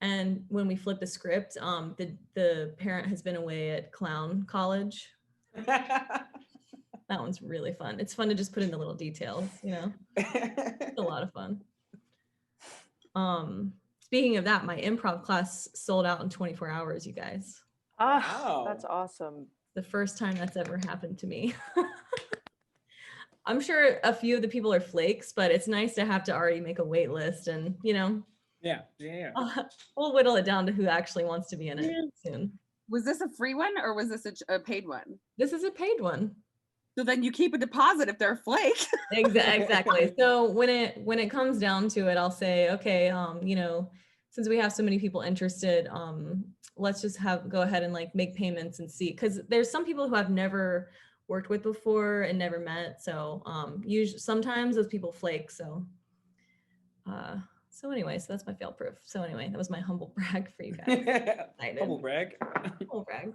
And when we flip the script, the parent has been away at clown college. That one's really fun. It's fun to just put in the little details, you know. It's a lot of fun. Speaking of that, my improv class sold out in 24 hours, you guys. Wow. That's awesome. The first time that's ever happened to me. I'm sure a few of the people are flakes, but it's nice to have to already make a wait list and, you know. Yeah. We'll whittle it down to who actually wants to be in it soon. Was this a free one or was this a paid one? This is a paid one. So then you keep a deposit if they're a flake. Exactly. So when it comes down to it, I'll say, okay, you know, since we have so many people interested, let's just go ahead and like make payments and see, because there's some people who I've never worked with before and never met. So usually sometimes those people flake. So anyway, so that's my fail proof. So anyway, that was my humble brag for you guys. Humble brag. Humble brag.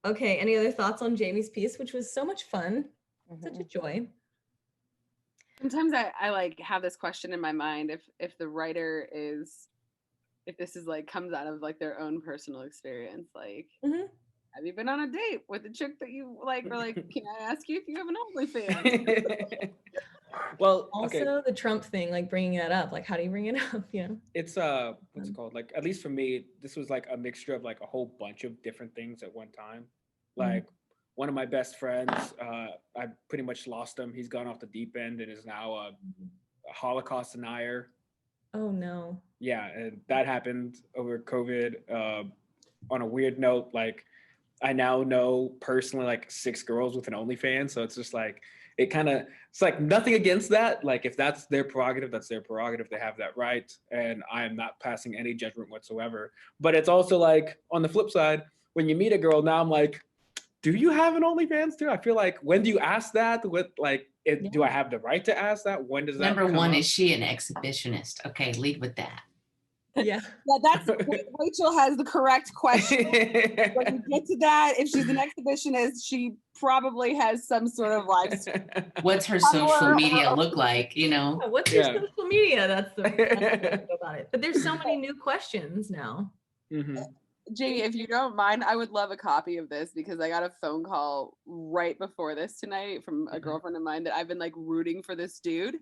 Okay, any other thoughts on Jamie's piece, which was so much fun, such a joy? Sometimes I like have this question in my mind if the writer if this is like comes out of like their own personal experience, like have you been on a date with a chick that you like, or like, can I ask you if you have an OnlyFans? Well, also the Trump thing, like bringing that up, like how do you bring it up? You know, it's what's it called? Like, at least for me, this was like a mixture of like a whole bunch of different things at one time. Like one of my best friends, I pretty much lost him. He's gone off the deep end and is now a Holocaust denier. Oh no. Yeah, and that happened over COVID. On a weird note, like I now know personally like 6 girls with an OnlyFans, so it's just like it's like nothing against that. Like if that's their prerogative, that's their prerogative. They have that right, and I am not passing any judgment whatsoever. But it's also like on the flip side, when you meet a girl, now I'm like, do you have an OnlyFans too? I feel like, when do you ask that? Do I have the right to ask that? When does that Number come one, up? is she an exhibitionist? Okay, lead with that. Yeah. Yeah, that's Rachel has the correct question. When you get to that, if she's an exhibitionist, she probably has some sort of life. What's her social media look like? You know, what's your social media? That's the way to go about it. But there's so many new questions now. Jamie, if you don't mind, I would love a copy of this because I got a phone call right before this tonight from a girlfriend of mine that I've been like rooting for this dude.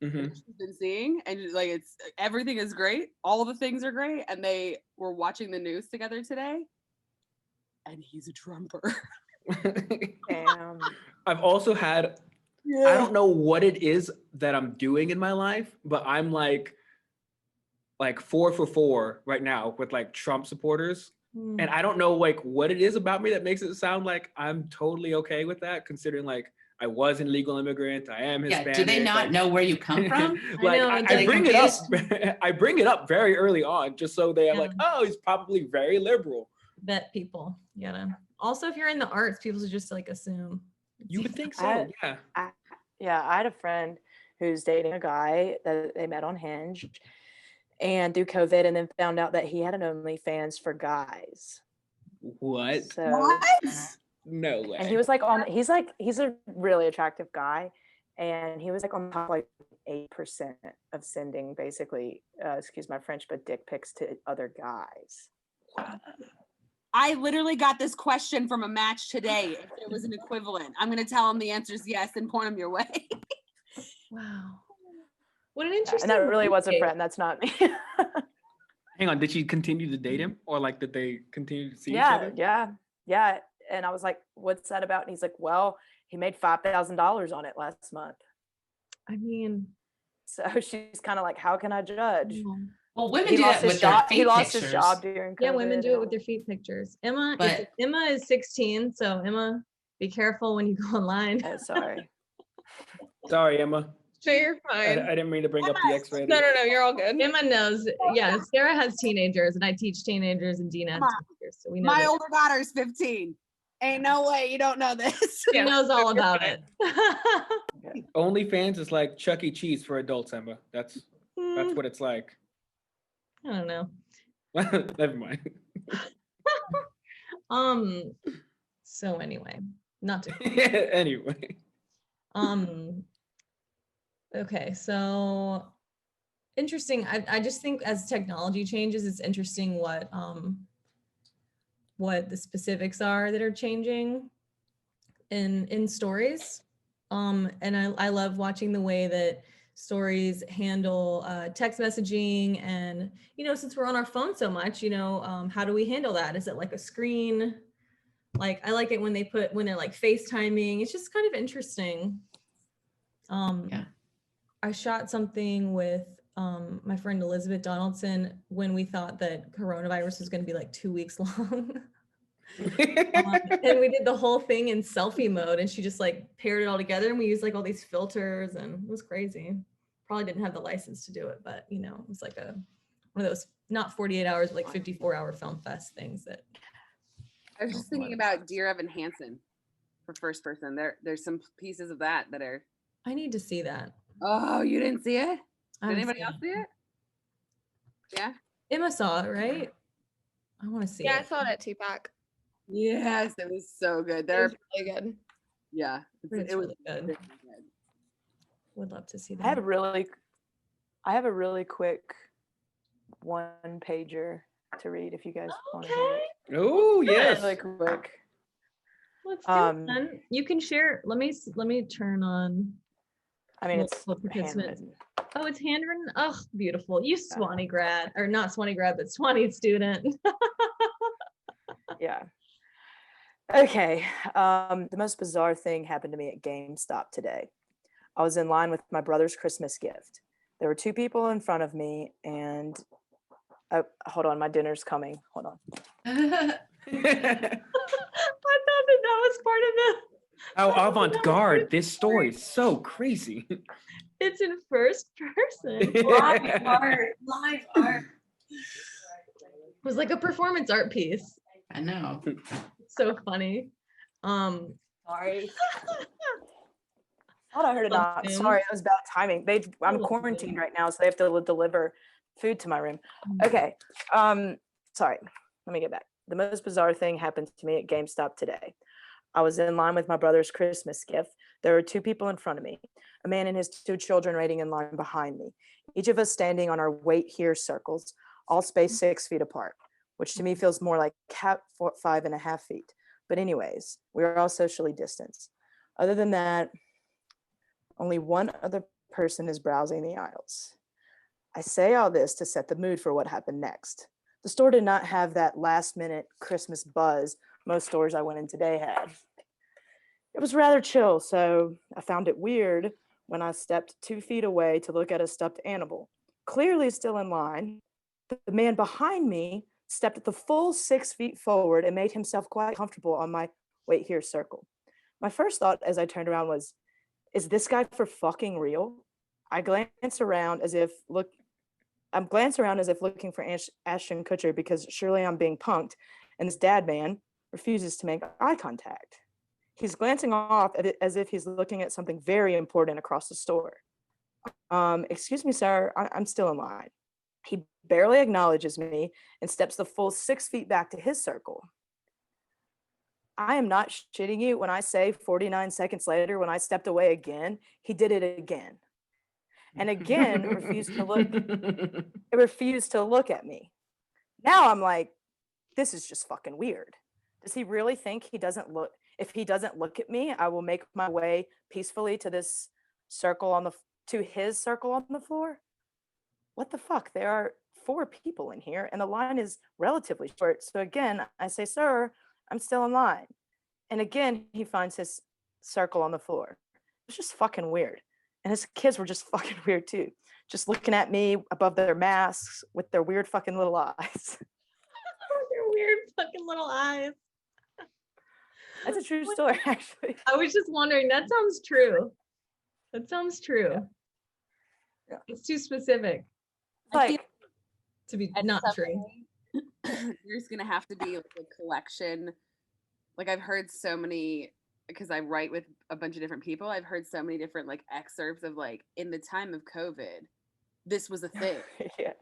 She's been seeing, and like it's everything is great, all the things are great, and they were watching the news together today, and he's a Trumper. Damn. I've also had, I don't know what it is that I'm doing in my life, but I'm like 4 for 4 right now with like Trump supporters. And I don't know like what it is about me that makes it sound like I'm totally okay with that, considering like I was an illegal immigrant, I am Hispanic. do they not know where you come from? Like I bring it up. I bring it up very early on, just so they're like, oh, he's probably very liberal. Bet people, Also, if you're in the arts, people just like assume. You would think so, I had a friend who's dating a guy that they met on Hinge and through COVID, and then found out that he had an OnlyFans for guys. What? So, what? No way. And he was like he's a really attractive guy, and he was like on top like 8% of sending basically, excuse my French, but dick pics to other guys. I literally got this question from a match today. If there was an equivalent, I'm going to tell him the answer is yes and point him your way. Wow. What an interesting. And that really was a friend. That's not me. Hang on, did she continue to date him, or like did they continue to see each other? Yeah. And I was like, "What's that about?" And he's like, "Well, he made $5,000 on it last month." I mean, so she's kind of like, "How can I judge?" Well, women do that with their feet He lost pictures. his job during COVID. Yeah, women do it with their feet pictures. Emma is 16, so Emma, be careful when you go online. Oh, sorry. Sorry, Emma. No, you're I fine. didn't mean to bring up the X-rated. No, you're all good. Emma knows. Yeah, Sarah has teenagers, and I teach teenagers, and Dina has teenagers, so we know. My that. older daughter's 15. Ain't no way you don't know this. She knows all about it. OnlyFans is like Chuck E. Cheese for adults, Emma. That's what it's like. I don't know. Never mind. So anyway, not to anyway. Okay, so interesting. I just think as technology changes, it's interesting what the specifics are that are changing in stories. And I love watching the way that stories handle text messaging, and since we're on our phone so much, how do we handle that? Is it like a screen? Like, I like it when they're like FaceTiming. It's just kind of interesting. Yeah. I shot something with my friend Elizabeth Donaldson when we thought that coronavirus was going to be like 2 weeks long. And we did the whole thing in selfie mode, and she just like paired it all together, and we used like all these filters, and it was crazy. Probably didn't have the license to do it, but it was like one of those not 48 hours, but like 54-hour film fest things that. I was just thinking about Dear Evan Hansen for first person. There's some pieces of that are. I need to see that. Oh, you didn't see it? Did anybody else see it? Yeah. Emma saw it, right? I want to see it. Yeah, I saw it at TPAC. Yes, it was so good. It They're was really good. yeah, It's it was really good. really good. Would love to see that. I have a really quick one pager to read if you guys want to hear it. Oh yes. Really quick. Let's do it then. You can share. Let me turn on. I mean, it's participants. handwritten. Oh, it's handwritten. Oh, beautiful. You Swanee grad, or not Swanee grad, but Swanee student. Yeah. Okay. The most bizarre thing happened to me at GameStop today. I was in line with my brother's Christmas gift. There were two people in front of me, and hold on, my dinner's coming. Hold on. I thought that was part of the. How avant-garde. This story is so crazy. It's in first person. Live art. Live art. It was like a performance art piece. I know. So funny. Sorry. Thought I heard it not. Sorry, it was bad timing. I'm quarantined right now, so they have to deliver food to my room. Okay. Sorry. Let me get back. The most bizarre thing happened to me at GameStop today. I was in line with my brother's Christmas gift. There were two people in front of me, a man and his two children waiting in line behind me, each of us standing on our wait here circles, all spaced 6 feet apart, which to me feels more like 5.5 feet. But anyways, we are all socially distanced. Other than that, only one other person is browsing the aisles. I say all this to set the mood for what happened next. The store did not have that last minute Christmas buzz most stores I went in today had. It was rather chill, so I found it weird when I stepped 2 feet away to look at a stuffed animal, clearly still in line. The man behind me stepped the full 6 feet forward and made himself quite comfortable on my wait here circle. My first thought as I turned around was, is this guy for fucking real? I glanced around as if looking for Ashton Kutcher because surely I'm being punked, and this dad man refuses to make eye contact. He's glancing off at it as if he's looking at something very important across the store. Excuse me, sir, I'm still in line. He barely acknowledges me and steps the full 6 feet back to his circle. I am not shitting you when I say 49 seconds later, when I stepped away again, he did it again. And again, refused to look at me. Now I'm like, this is just fucking weird. Does he really think if he doesn't look at me, I will make my way peacefully to his circle on the floor? What the fuck? There are 4 people in here and the line is relatively short. So again, I say, sir, I'm still in line. And again, he finds his circle on the floor. It's just fucking weird. And his kids were just fucking weird too. Just looking at me above their masks with their weird fucking little eyes. Their weird fucking little eyes. That's a true story, actually. I was just wondering, that sounds true. That sounds true. It's too specific Like, to be At not some true. there's gonna have to be like a collection. Like I've heard so many, because I write with a bunch of different people. I've heard so many different like excerpts of like in the time of COVID, this was a thing. yeah.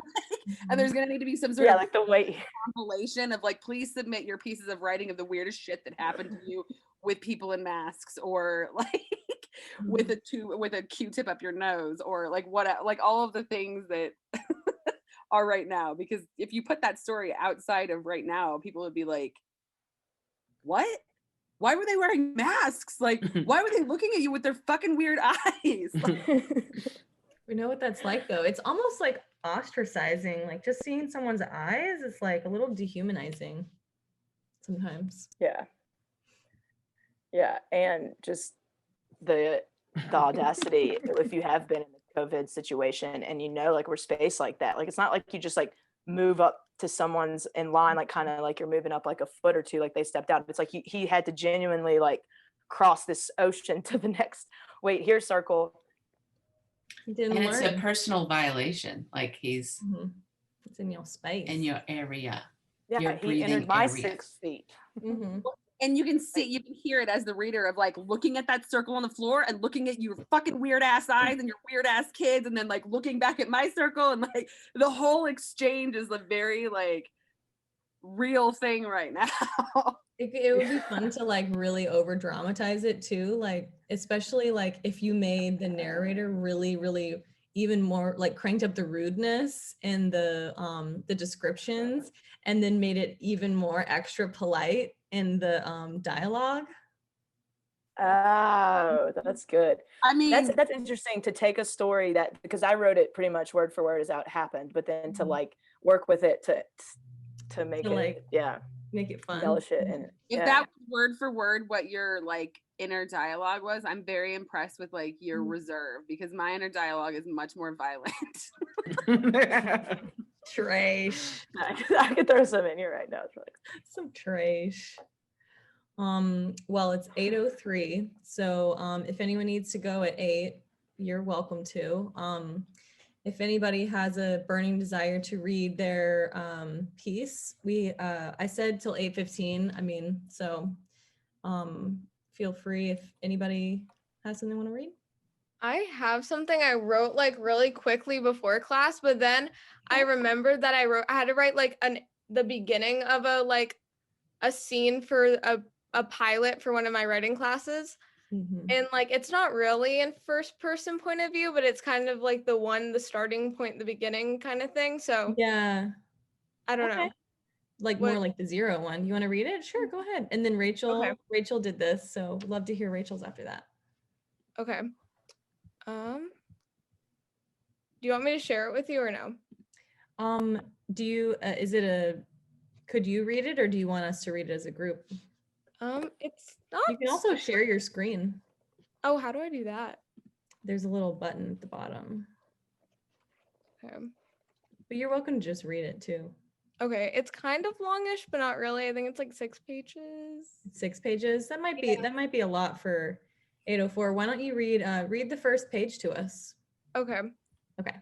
And there's gonna need to be some sort Yeah, of like the way. compilation of like, please submit your pieces of writing of the weirdest shit that happened to you with people in masks, or like with a Q-tip up your nose, or like what, like all of the things that are right now. Because if you put that story outside of right now, people would be like, what? Why were they wearing masks? Like, why were they looking at you with their fucking weird eyes? We know what that's like though. It's almost like ostracizing. Like just seeing someone's eyes is like a little dehumanizing sometimes. Yeah. Yeah. And just the audacity, if you have been in a COVID situation and you know, like we're spaced like that, like it's not like you just like move up to someone's in line, like kind of like you're moving up like a foot or two, like they stepped out. It's like he had to genuinely like cross this ocean to the next wait here circle. Didn't And learn. it's a personal violation. Like he's it's in your space. in your area. Yeah, Your he entered breathing my area. 6 feet. And you can hear it as the reader of like looking at that circle on the floor and looking at your fucking weird ass eyes and your weird ass kids, and then like looking back at my circle, and like the whole exchange is a very like real thing right now. It would be fun to like really over dramatize it too, like especially like if you made the narrator really even more like cranked up the rudeness in the descriptions, and then made it even more extra polite in the dialogue. Oh, that's good. I mean, that's interesting to take a story that, because I wrote it pretty much word for word as how it happened, but then to like work with it to make To, it like, yeah, make it fun. embellish it. And if that was word for word what your like inner dialogue was, I'm very impressed with like your reserve, because my inner dialogue is much more violent. Trash. I could throw some in here right now. It's really Some trash. Well, it's 8:03, so if anyone needs to go at 8, you're welcome to. If anybody has a burning desire to read their piece, I said till 8:15. I mean, so feel free if anybody has something they want to read. I have something I wrote like really quickly before class, but then I remembered that I had to write like the beginning of a scene for a pilot for one of my writing classes. And like it's not really in first person point of view, but it's kind of like the starting point, the beginning kind of thing. So yeah, I don't know. Like more like the 0 one. You want to read it? Sure, go ahead. And then Rachel did this, so love to hear Rachel's after that. Okay. Do you want me to share it with you or no? Do you could you read it, or do you want us to read it as a group? It's not. You can also share your screen. Oh, how do I do that? There's a little button at the bottom. Okay. But you're welcome to just read it too. Okay, it's kind of longish, but not really. I think it's like 6 pages. 6 pages. That might be a lot for 804. Why don't you read the first page to us? Okay. Okay.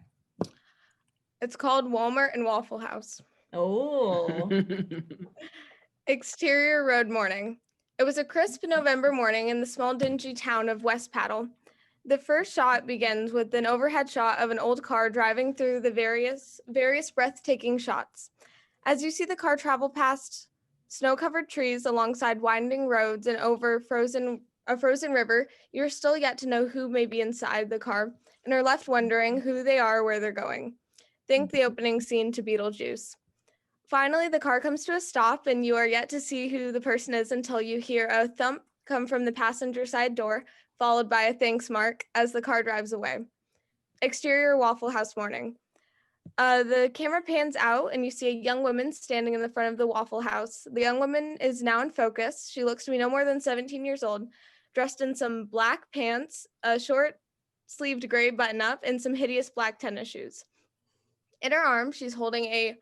It's called Walmart and Waffle House. Oh. Exterior road morning. It was a crisp November morning in the small dingy town of West Paddle. The first shot begins with an overhead shot of an old car driving through the various breathtaking shots. As you see the car travel past snow-covered trees alongside winding roads and over a frozen river, you're still yet to know who may be inside the car and are left wondering who they are, where they're going. Think the opening scene to Beetlejuice. Finally, the car comes to a stop and you are yet to see who the person is until you hear a thump come from the passenger side door, followed by a thanks mark as the car drives away. Exterior Waffle House morning. The camera pans out and you see a young woman standing in the front of the Waffle House. The young woman is now in focus. She looks to be no more than 17 years old, dressed in some black pants, a short-sleeved gray button-up, and some hideous black tennis shoes. In her arms, she's holding a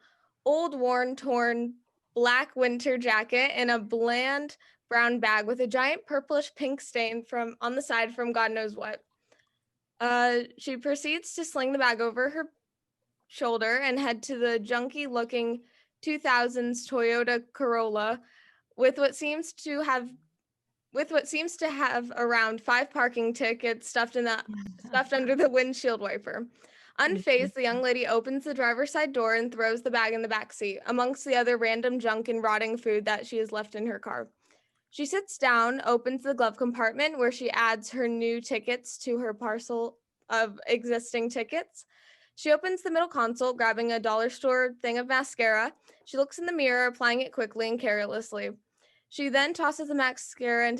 old, worn, torn black winter jacket and a bland brown bag with a giant purplish pink stain on the side from God knows what. She proceeds to sling the bag over her shoulder and head to the junky looking 2000s Toyota Corolla with what seems to have around 5 parking tickets stuffed under the windshield wiper. Unfazed, the young lady opens the driver's side door and throws the bag in the back seat, amongst the other random junk and rotting food that she has left in her car. She sits down, opens the glove compartment where she adds her new tickets to her parcel of existing tickets. She opens the middle console, grabbing a dollar store thing of mascara. She looks in the mirror, applying it quickly and carelessly. She then tosses the mascara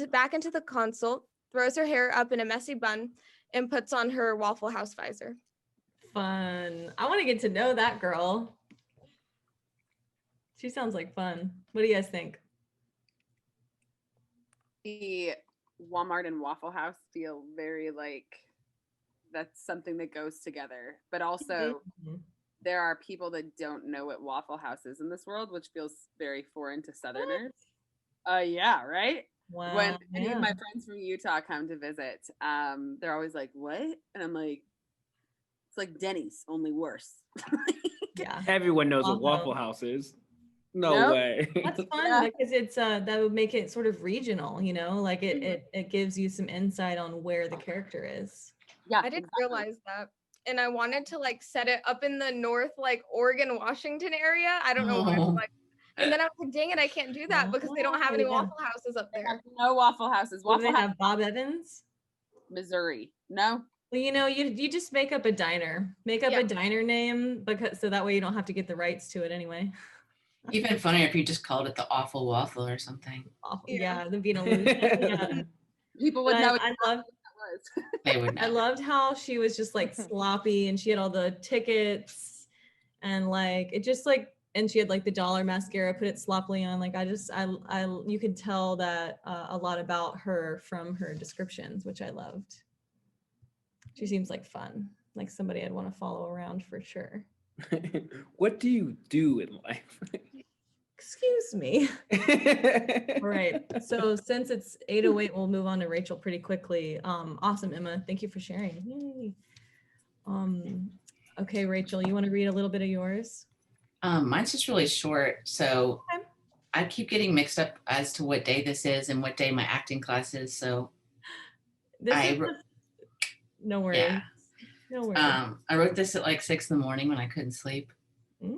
back into the console, throws her hair up in a messy bun, and puts on her Waffle House visor. Fun. I want to get to know that girl. She sounds like fun. What do you guys think? The Walmart and Waffle House feel very like that's something that goes together. But also there are people that don't know what Waffle House is in this world, which feels very foreign to Southerners. Yeah, right? Wow. When any of my friends from Utah come to visit, they're always like, what? And I'm like, it's like Denny's, only worse. Yeah. Everyone knows what Waffle House is. No way. That's fun because it's that would make it sort of regional, you know, like it gives you some insight on where the character is. Yeah, I didn't realize that. And I wanted to like set it up in the north, like Oregon, Washington area. I don't know where. Like, and then I was like, dang it, I can't do that because they don't have any Waffle Houses up there. No Waffle Houses. Do they have Bob Evans? Missouri. No. Well, you know, you just make up a diner. Make up a diner name because so that way you don't have to get the rights to it anyway. Even funnier if you just called it the Awful Waffle or something. Awful. Yeah, the being illusion. People would know. They would know. I loved how she was just like sloppy and she had all the tickets and like it just like and she had like the dollar mascara, put it sloppily on. Like I you could tell that a lot about her from her descriptions, which I loved. She seems like fun, like somebody I'd want to follow around for sure. What do you do in life? Excuse me. All right. So since it's 8:08, we'll move on to Rachel pretty quickly. Awesome, Emma. Thank you for sharing. Yay. Okay, Rachel, you want to read a little bit of yours? Mine's just really short. So okay. I keep getting mixed up as to what day this is and what day my acting class is. So no worries. Yeah. No worries. I wrote this at like 6 in the morning when I couldn't sleep.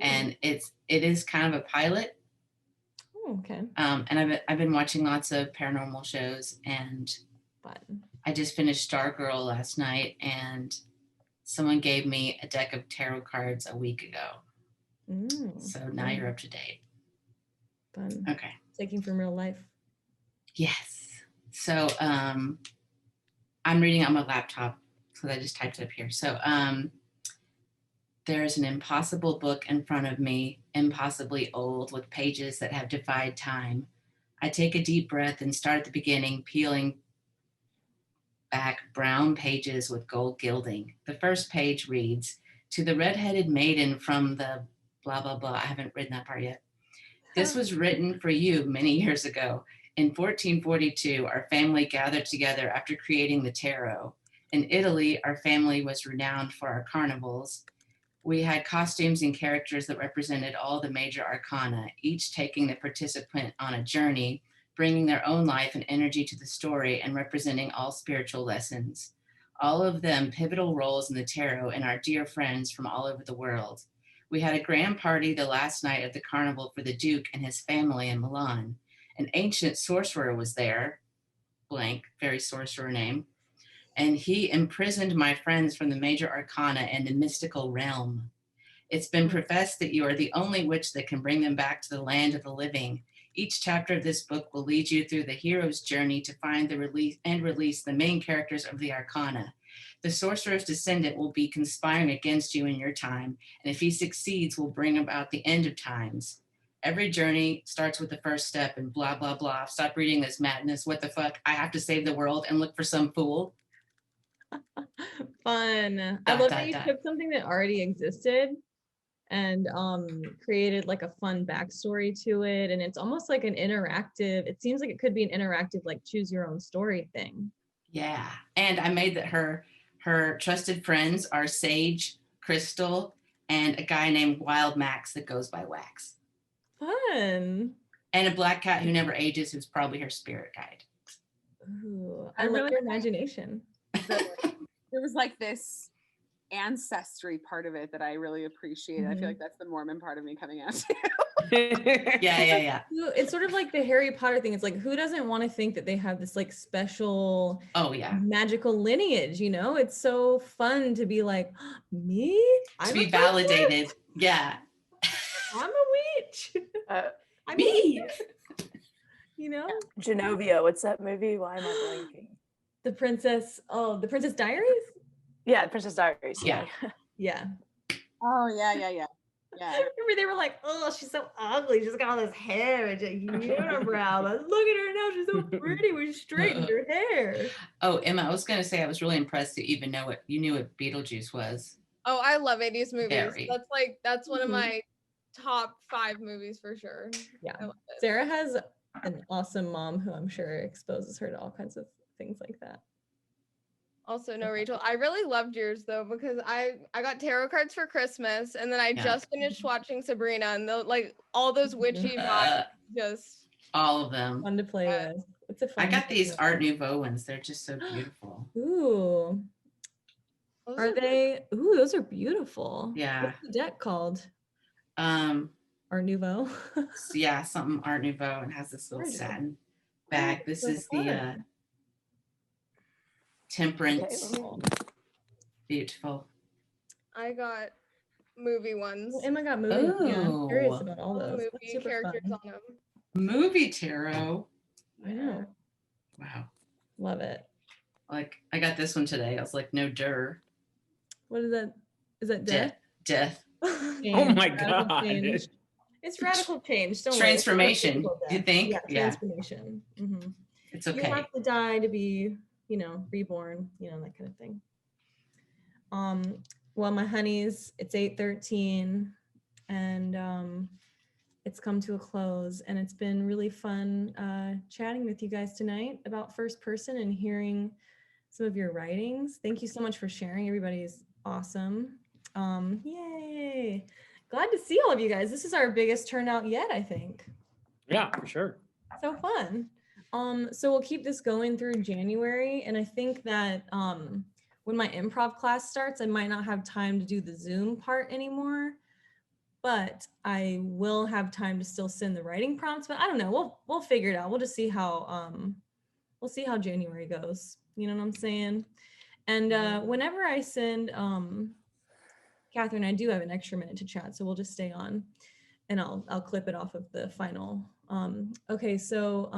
And it is kind of a pilot. Oh, okay. And I've been watching lots of paranormal shows and I just finished Stargirl last night and someone gave me a deck of tarot cards a week ago. So now you're up to date. Fun. Okay. Taking from real life. Yes. So I'm reading on my laptop. So I just typed it up here. So there's an impossible book in front of me, impossibly old, with pages that have defied time. I take a deep breath and start at the beginning, peeling back brown pages with gold gilding. The first page reads, "To the red-headed maiden from the blah, blah, blah." I haven't written that part yet. "This was written for you many years ago. In 1442, our family gathered together after creating the tarot. In Italy, our family was renowned for our carnivals. We had costumes and characters that represented all the major arcana, each taking the participant on a journey, bringing their own life and energy to the story and representing all spiritual lessons. All of them pivotal roles in the tarot and our dear friends from all over the world. We had a grand party the last night of the carnival for the Duke and his family in Milan. An ancient sorcerer was there, blank, very sorcerer name, and he imprisoned my friends from the major arcana and the mystical realm. It's been professed that you are the only witch that can bring them back to the land of the living. Each chapter of this book will lead you through the hero's journey to find the release the main characters of the arcana. The sorcerer's descendant will be conspiring against you in your time, and if he succeeds, will bring about the end of times. Every journey starts with the first step and blah, blah, blah. Stop reading this madness. What the fuck? I have to save the world and look for some fool." Fun. I love that you took something that already existed and created like a fun backstory to it. And it's almost like an interactive, it seems like it could be an interactive, like choose your own story thing. Yeah. And I made that her Her trusted friends are Sage, Crystal, and a guy named Wild Max that goes by Wax. Fun. And a black cat who never ages, who's probably her spirit guide. Ooh, I love your imagination. There was like this ancestry part of it that I really appreciate. I feel like that's the Mormon part of me coming out too. Yeah. It's sort of like the Harry Potter thing. It's like, who doesn't want to think that they have this like special magical lineage, you know? It's so fun to be like, me? To be validated. Yeah. I'm a witch. Me. You know? Genovia, what's that movie? Why am I blanking? The Princess Diaries? Yeah, Princess Diaries. Yeah. Yeah. Oh, yeah. Remember they were like, oh, she's so ugly. She's got all this hair and a unibrow. But look at her now. She's so pretty. We straightened her hair. Oh, Emma, I was going to say, I was really impressed to even know you knew what Beetlejuice was. Oh, I love 80s movies. Very. That's one of my top 5 movies for sure. Yeah. Sarah has an awesome mom who I'm sure exposes her to all kinds of things like that. Also, no, Rachel, I really loved yours though, because I got tarot cards for Christmas, and then I just finished watching Sabrina, and all those witchy vibes, just all of them fun to play with. It's a fun. I got these Art Nouveau ones. They're just so beautiful. Ooh. Are they? Ooh, those are beautiful. Yeah. What's the deck called? Art Nouveau. Yeah, something Art Nouveau, and has this little satin bag. This is the Temperance. Beautiful. I got movie ones. Well, Emma got movie. Yeah, I'm curious about all those. Movie characters on them. Movie tarot. I know. Wow. Love it. Like, I got this one today. I was like, no dir. What is that? Is that death? Death. Oh my God. It's radical change. Don't transformation. Worry. You think? Yeah, transformation. Mm-hmm. It's okay. You have to die to be, reborn, that kind of thing. Well, my honeys, it's 8:13 and it's come to a close, and it's been really fun chatting with you guys tonight about First Person and hearing some of your writings. Thank you so much for sharing. Everybody is awesome. Yay. Glad to see all of you guys. This is our biggest turnout yet, I think. Yeah, for sure. So fun. So we'll keep this going through January. And I think that when my improv class starts, I might not have time to do the Zoom part anymore, but I will have time to still send the writing prompts. But I don't know. We'll figure it out. We'll just see how January goes. You know what I'm saying? And whenever I send Catherine, I do have an extra minute to chat, so we'll just stay on and I'll clip it off of the final. Okay, so